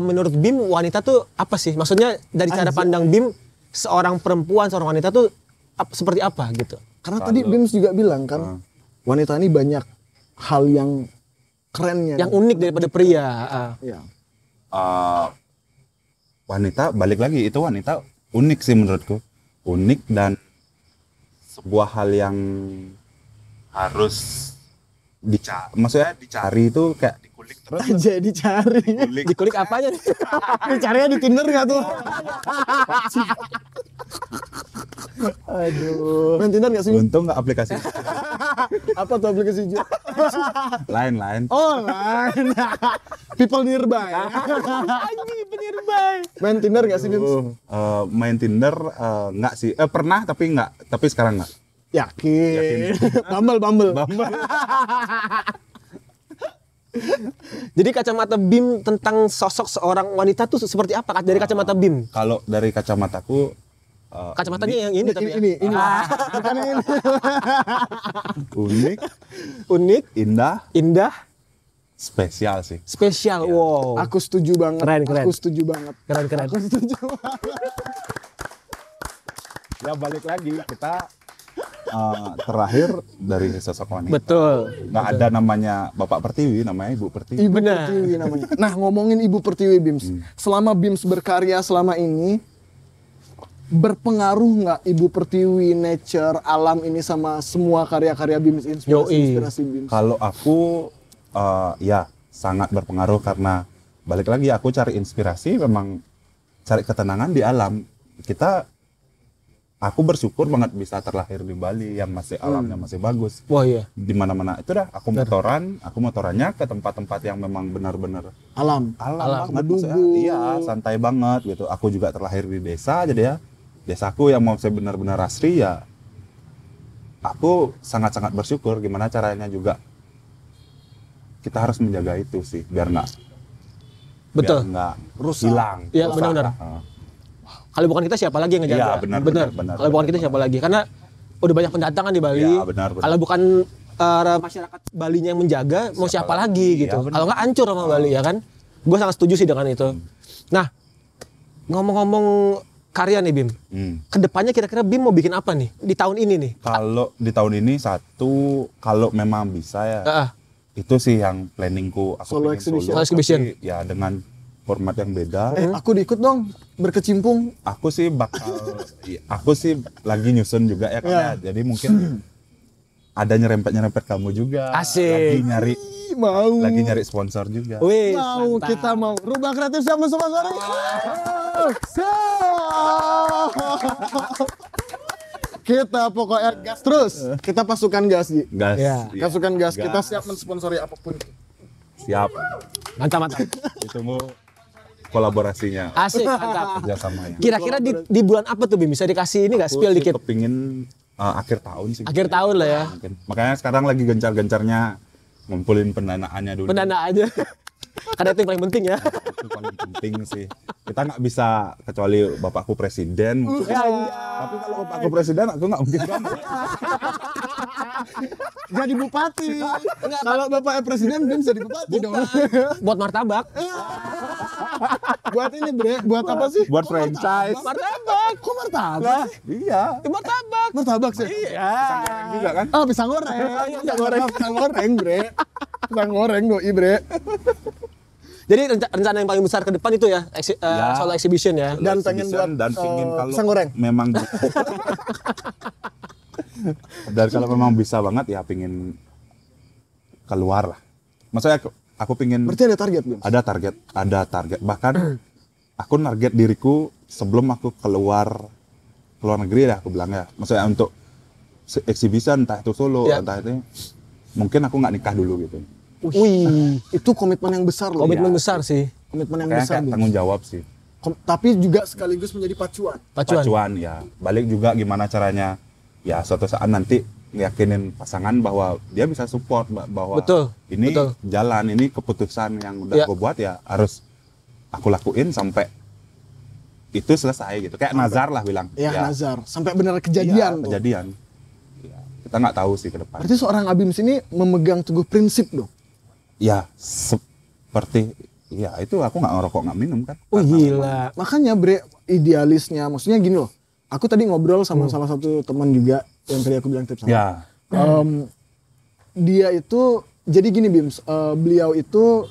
menurut Bim wanita tuh apa sih? Maksudnya dari cara pandang Bim, seorang perempuan, seorang wanita tuh seperti apa gitu? Karena tadi Bim juga bilang kan, wanita ini banyak hal yang kerennya. Yang unik daripada pria. Iya. Wanita, balik lagi, itu wanita unik sih menurutku. Unik dan sebuah hal yang harus maksudnya dicari itu kayak dikulik terus. Aja dicari. Dikulik apanya nih? Dicarinya di Tinder nggak tuh? Aduh. Main Tinder nggak sih? Untung nggak aplikasi. Apa tuh aplikasi itu? Lain. Oh, lain. People nearby. Anjing, nearby. Main Tinder nggak sih, Bim? Main Tinder nggak sih. Pernah tapi nggak. Tapi sekarang nggak. Yakin. Bumble. Jadi kacamata Bim tentang sosok seorang wanita tuh seperti apa dari kacamata Bim? Kalau dari kacamataku kacamatanya yang ini tapi ini. Bukan yang ini. Unik, indah, spesial sih. Spesial. Ya. Wow. Aku setuju banget. Keren. Aku setuju banget. Keren. Aku setuju banget. Ya balik lagi kita terakhir dari sosok wanita. Betul. Nggak ada namanya Bapak Pertiwi, namanya Ibu Pertiwi. Ibu Pertiwi namanya. Nah, ngomongin Ibu Pertiwi Bims. Selama Bims berkarya selama ini, berpengaruh nggak Ibu Pertiwi, nature, alam ini sama semua karya-karya Bims, inspirasi Bims? Kalau aku ya sangat berpengaruh karena balik lagi aku cari inspirasi, memang cari ketenangan di alam. Aku bersyukur banget bisa terlahir di Bali yang masih alamnya masih bagus. Wah iya. Di mana-mana itu dah aku motorannya ke tempat-tempat yang memang benar-benar alam banget. Iya, santai banget gitu. Aku juga terlahir di desa, jadi ya desaku yang mau saya benar-benar asri ya. Aku sangat-sangat bersyukur. Gimana caranya juga kita harus menjaga itu sih biar nggak hilang. Iya benar-benar. Kalau bukan kita siapa lagi yang ngejaga? Iya benar. Kalau bukan kita siapa lagi? Karena udah banyak pendatangan di Bali. Iya benar. Kalau bukan masyarakat Balinya yang menjaga, mau siapa lagi gitu? Kalau nggak hancur sama Bali ya kan? Gue sangat setuju sih dengan itu. Nah, ngomong-ngomong karya nih Bim, kedepannya kira-kira Bim mau bikin apa nih di tahun ini nih? Kalau di tahun ini kalau memang bisa ya, itu sih yang planningku. Aku Solo exhibition. Tapi ya dengan format yang beda. Aku diikut dong, berkecimpung. Aku sih lagi nyusun juga ya kan. Jadi mungkin ada nyerempet kamu juga. Asik. Lagi nyari sponsor juga. Wih, kita mau Rubah Kreatif sama sponsori. Kita pokoknya gas terus. Kita pasukan gas, Ji. Gas. Ya. Pasukan gas. Kita siap mensponsori apapun. Siap. Mantap. Ditunggu kolaborasinya. Asik, mantap. Kerjasamanya. Kira-kira di bulan apa tuh Bim? Bisa dikasih ini nggak spill dikit? Kepingin akhir tahun sih. Akhir tahun lah ya. Mungkin. Makanya sekarang lagi gencar-gencarnya ngumpulin pendanaannya dulu. Pendana aja. Karena itu yang paling penting ya. Itu paling penting sih. Kita nggak bisa kecuali bapakku presiden. Tapi kalau bapakku presiden aku nggak mungkin kan. Jadi bupati. Kalau bapaknya presiden, Bim jadi bupati dong. Buat martabak. Buat ini bre, buat apa sih? Buat franchise. Martabak. Kok martabak? Iya. Martabak. Martabak sih. Iya. Juga kan? Oh, pisang goreng. Pisang goreng, bre. Pisang goreng doi, bre. Jadi rencana yang paling besar ke depan itu ya, Solo exhibition ya. Dan pengen buat pingin kalau pisang goreng. memang dan kalau memang bisa banget ya pingin keluar lah. Maksudnya aku pingin. Berarti ada target, Bim? Ada target. Bahkan aku target diriku sebelum aku keluar negeri ya aku bilang ya. Maksudnya untuk exhibition entah itu Solo, entah itu mungkin aku nggak nikah dulu gitu. Wih, itu komitmen yang besar loh. Komitmen besar sih. Komitmen yang Kayak besar. tanggung jawab sih. Tapi juga sekaligus menjadi pacuan. Pacuan ya. Balik juga gimana caranya ya suatu saat nanti yakinin pasangan bahwa dia bisa support bahwa ini jalan, ini keputusan yang udah aku buat ya harus aku lakuin sampai itu selesai gitu. Kayak nazar lah bilang. Ya, nazar. Sampai benar kejadian. Kejadian. Ya, kita nggak tahu sih ke depan. Berarti seorang Abim sini memegang teguh prinsip dong. Ya, seperti ya itu aku nggak ngerokok nggak minum kan. Oh gila. Makanya bre idealisnya, maksudnya gini loh. Aku tadi ngobrol sama salah satu teman juga yang tadi aku bilang tips sama. Ya. Dia itu jadi gini Bim, beliau itu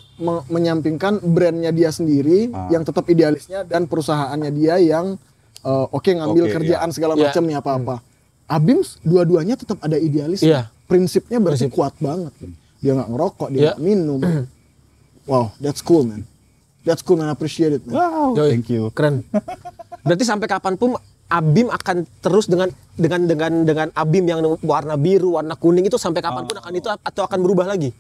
menyampingkan brandnya dia sendiri yang tetap idealisnya dan perusahaannya dia yang ngambil kerjaan segala macam nih apa-apa. Abim dua-duanya tetap ada idealisnya. Prinsipnya berarti kuat banget. Dia nggak ngerokok, dia nggak minum. Wow, that's cool man. That's cool man, I appreciate it man. Wow, thank you. Keren. Berarti sampai kapanpun Abim akan terus dengan Abim yang warna biru, warna kuning itu sampai kapanpun akan itu atau akan berubah lagi?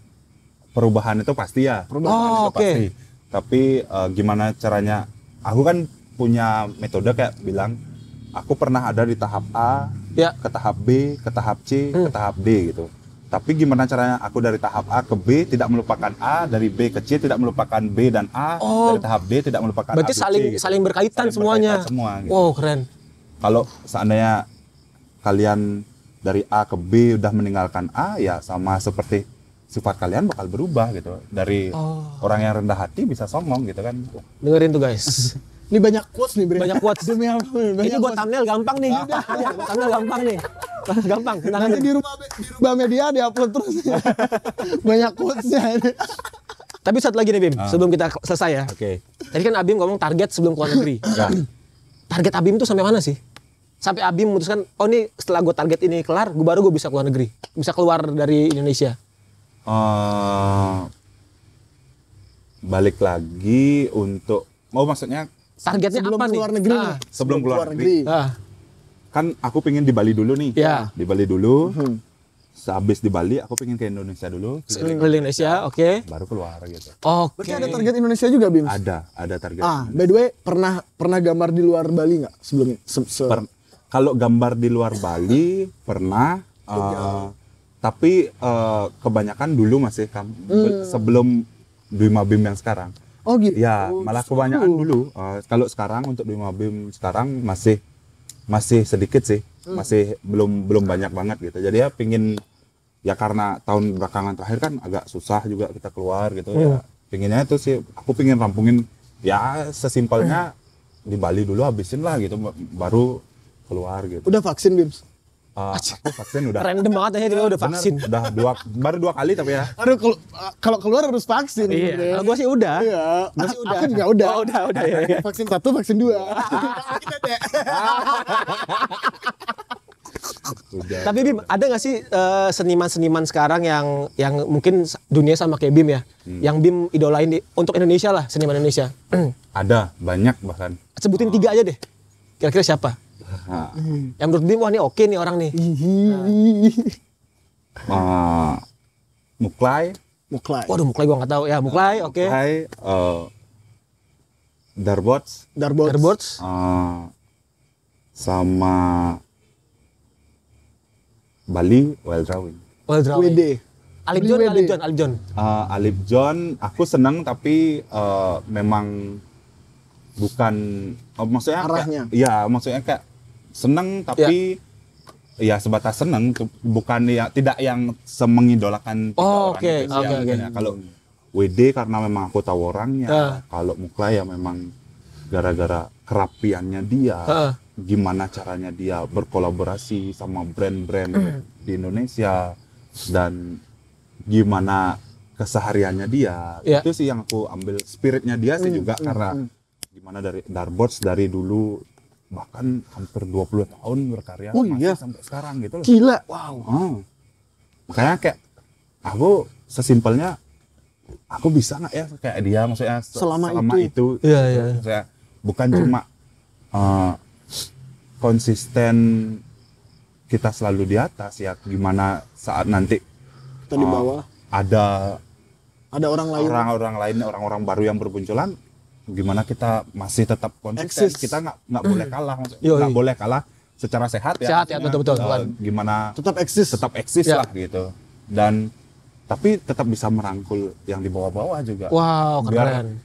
Perubahan itu pasti ya. Perubahan itu pasti. Tapi gimana caranya? Aku kan punya metode kayak bilang, aku pernah ada di tahap A, ke tahap B, ke tahap C, ke tahap D gitu. Tapi gimana caranya aku dari tahap A ke B tidak melupakan A, dari B ke C tidak melupakan B dan A, dari tahap D tidak melupakan berarti A, B, C. saling berkaitan semuanya. Gitu. Wow, keren. Kalau seandainya kalian dari A ke B udah meninggalkan A, ya sama seperti sifat kalian bakal berubah gitu. Dari orang yang rendah hati bisa sombong gitu kan. Dengerin tuh guys. Ini banyak quotes nih, Bre. Banyak quotes. Demi apa? Ini buat thumbnail gampang nih. Thumbnail gampang nih. Gampang. Nanti di rumah media di-upload terus. Banyak quotesnya ini. Tapi satu lagi nih Bim, sebelum kita selesai ya. Oke. Tadi kan Abim ngomong target sebelum keluar negeri. Target Abim tuh sampai mana sih? Sampai Abim memutuskan, oh nih setelah gue target ini kelar, gue baru bisa keluar negeri. Bisa keluar dari Indonesia. Balik lagi untuk, maksudnya targetnya sebelum apa nih? Keluar negeri sebelum keluar negeri. Kan aku pengen di Bali dulu nih. Di Bali dulu. Sehabis di Bali aku pengen ke Indonesia dulu. Keliling Indonesia, oke. Baru keluar gitu. Berarti ada target Indonesia juga, Bim? Ada target. By the way, pernah gambar di luar Bali nggak sebelumnya? Kalau gambar di luar Bali pernah. Tapi kebanyakan dulu masih sebelum Dwi Mabim yang sekarang. Oh gitu. Ya, malah kebanyakan dulu. Kalau sekarang untuk Dwi Mabim sekarang masih sedikit sih. Masih belum banyak banget gitu. Jadi ya pingin, ya karena tahun belakangan terakhir kan agak susah juga kita keluar gitu. Ya Pinginnya itu sih, aku pingin rampungin ya sesimpelnya di Bali dulu habisin lah gitu, baru keluar gitu. Udah vaksin Bims? Aku vaksin udah. Random banget ya dia udah vaksin. Bener, baru 2 kali tapi ya. Aduh, kalau keluar harus vaksin. Iya. Gue sih udah. Iya. Gua sih udah. Aku juga udah. Oh, udah ya. Vaksin 1, vaksin 2. Tapi Bim, ada nggak sih seniman-seniman sekarang yang mungkin dunia sama kayak Bim ya, yang Bim idolain untuk Indonesia lah, seniman Indonesia? Ada, banyak bahkan. Sebutin 3 aja deh. Kira-kira siapa? Nah, Yang menurut Bim, wah ini oke nih orang nih. Muklai. Waduh, Muklai gua nggak tahu. Ya, Muklai, oke. Muklai, Darbots, sama Bali Wild Drawing. WD. Alip John. Alip John, aku seneng tapi memang bukan maksudnya arahnya. Maksudnya kayak seneng tapi ya sebatas seneng, bukan ya tidak yang semengidolakan orang itu sih ya. Kalau WD karena memang aku tahu orangnya, kalau Muklai ya memang gara-gara kerapiannya dia, gimana caranya dia berkolaborasi sama brand-brand di Indonesia dan gimana kesehariannya dia. Itu sih yang aku ambil spiritnya dia sih juga karena gimana dari Darbots dari dulu bahkan hampir 20 tahun berkarya masih sampai sekarang gitu loh. Gila. Wow. Makanya kayak aku sesimpelnya aku bisa nggak ya kayak dia, maksudnya selama itu. Iya. Maksudnya bukan cuma konsisten kita selalu di atas ya, gimana saat nanti kita di bawah ada orang lain, orang-orang baru yang bermunculan, gimana kita masih tetap konsisten. Kita nggak boleh kalah, nggak boleh kalah secara sehat ya. Sehat ya, betul. Gimana tetap eksis lah gitu. Dan tapi tetap bisa merangkul yang di bawah-bawah juga. Wow, keren.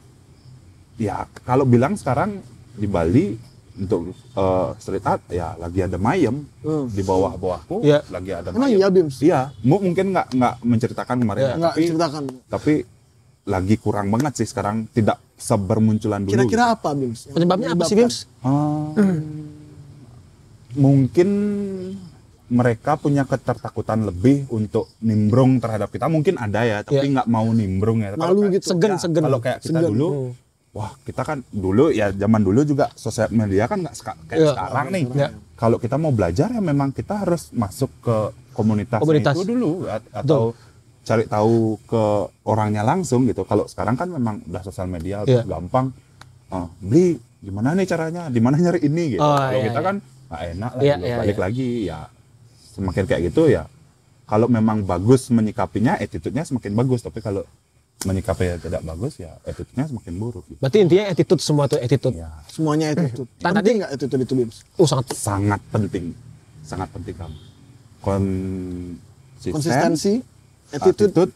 Ya kalau bilang sekarang di Bali untuk street art ya lagi ada Mayem di bawahku, lagi ada Mayem. Emang iya Bims? Iya, mungkin nggak menceritakan kemarin tapi lagi kurang banget sih sekarang, tidak sebermunculan dulu. Kira-kira apa Bims? Penyebabnya apa sih Bims? Mungkin mereka punya ketertakutan lebih untuk nimbrung terhadap kita, mungkin ada ya, tapi nggak mau nimbrung ya. Malu gitu, segen. Kalau kayak kita dulu, wah kita kan dulu ya zaman dulu juga sosial media kan nggak kayak sekarang nih. Kalau kita mau belajar ya memang kita harus masuk ke komunitas itu dulu atau cari tahu ke orangnya langsung gitu. Kalau sekarang kan memang udah sosial media gampang, beli gimana nih caranya, di mana nyari ini gitu. Kalau kita kan nggak enak lah, balik lagi ya semakin kayak gitu ya. Kalau memang bagus menyikapinya, attitude-nya semakin bagus. Tapi kalau menyikapinya tidak bagus ya attitude-nya semakin buruk. Gitu. Berarti intinya attitude, semua tuh attitude. Ya. Semuanya attitude. Penting nggak attitude itu Bims? Sangat penting kamu. Konsistensi, attitude,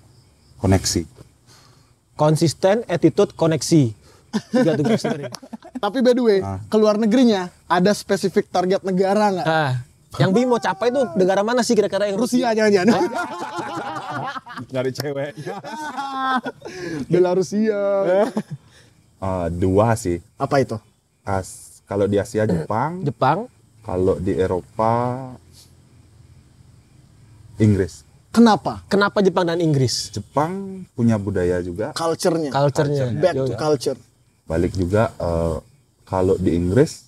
koneksi. Konsisten, attitude, koneksi. 3 tugas sebenarnya. Tapi by the way, keluar negerinya ada spesifik target negara nggak? Yang Bim mau capai itu negara mana sih kira-kira yang Rusia jangan-jangan. Nyari cewek. Belarusia. 2 sih. Apa itu? Kalau di Asia Jepang. Kalau di Eropa Inggris. Kenapa? Kenapa Jepang dan Inggris? Jepang punya budaya juga. Culture-nya. Back to culture. Balik juga kalau di Inggris,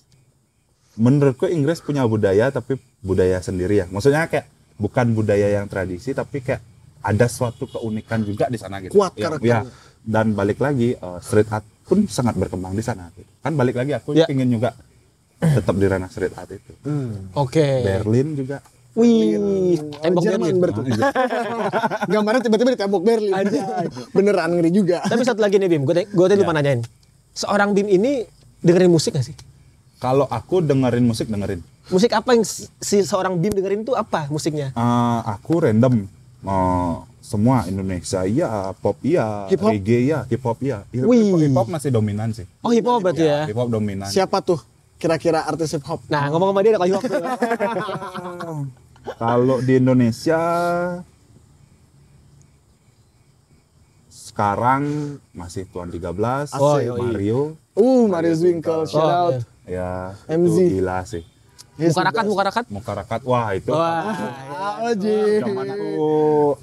menurutku Inggris punya budaya tapi budaya sendiri ya. Maksudnya kayak bukan budaya yang tradisi tapi kayak ada suatu keunikan juga di sana gitu. Kuat karakternya. Dan balik lagi street art pun sangat berkembang di sana. Gitu. Kan balik lagi aku ingin juga tetap di ranah street art itu. Berlin juga. Wih, tembok Berlin berarti. Gambarnya tiba-tiba di tembok Berlin. Beneran ngeri juga. Tapi satu lagi nih Bim, gue tadi lupa nanyain. Seorang Bim ini dengerin musik gak sih? Kalau aku dengerin musik. Musik apa yang si seorang Bim dengerin tuh apa musiknya? Aku random. Semua Indonesia iya, pop iya, reggae iya, hip hop iya. Hip hop masih dominan sih. Oh hip hop berarti ya? Hip hop dominan. Siapa tuh kira-kira artis hip hop? Nah ngomong sama dia ada kalau hip hop. Kalau di Indonesia sekarang masih Tuan 13, Mario. Mario Zwinkle, shout out. Ya, MZ. itu gila sih. Muka rakat. Wah, itu. Aji. Zaman aku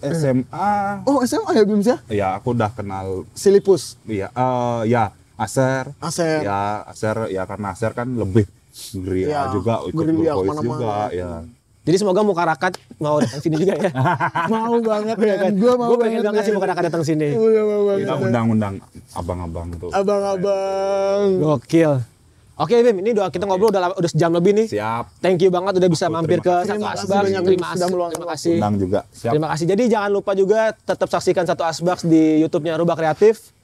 SMA. Oh, SMA ya Bims ya? Ya, aku udah kenal. Silipus. Iya, ya Aser. Aser. Ya, Aser ya karena Aser kan lebih gerilya juga, ikut Boys juga ya. Jadi semoga Muka Rakat mau datang sini juga ya. Mau banget kan. Gue pengen banget sih Muka Rakat datang sini. Kita undang-undang abang-abang tuh. Abang-abang. Gokil. Oke Bim, ini kita ngobrol udah sejam lebih nih. Siap. Thank you banget udah bisa mampir ke Satu Asbaks. Terima kasih. Undang juga. Siap. Terima kasih. Jadi jangan lupa juga tetap saksikan Satu Asbaks di YouTube-nya Rubah Kreatif.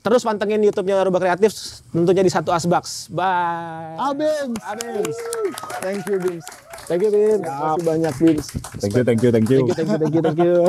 Terus pantengin YouTube-nya Rubah Kreatif tentunya di Satu Asbaks. Bye. Bims. Thank you Bims. Thank you Bim. Terima kasih banyak Bims. Thank you. Thank you.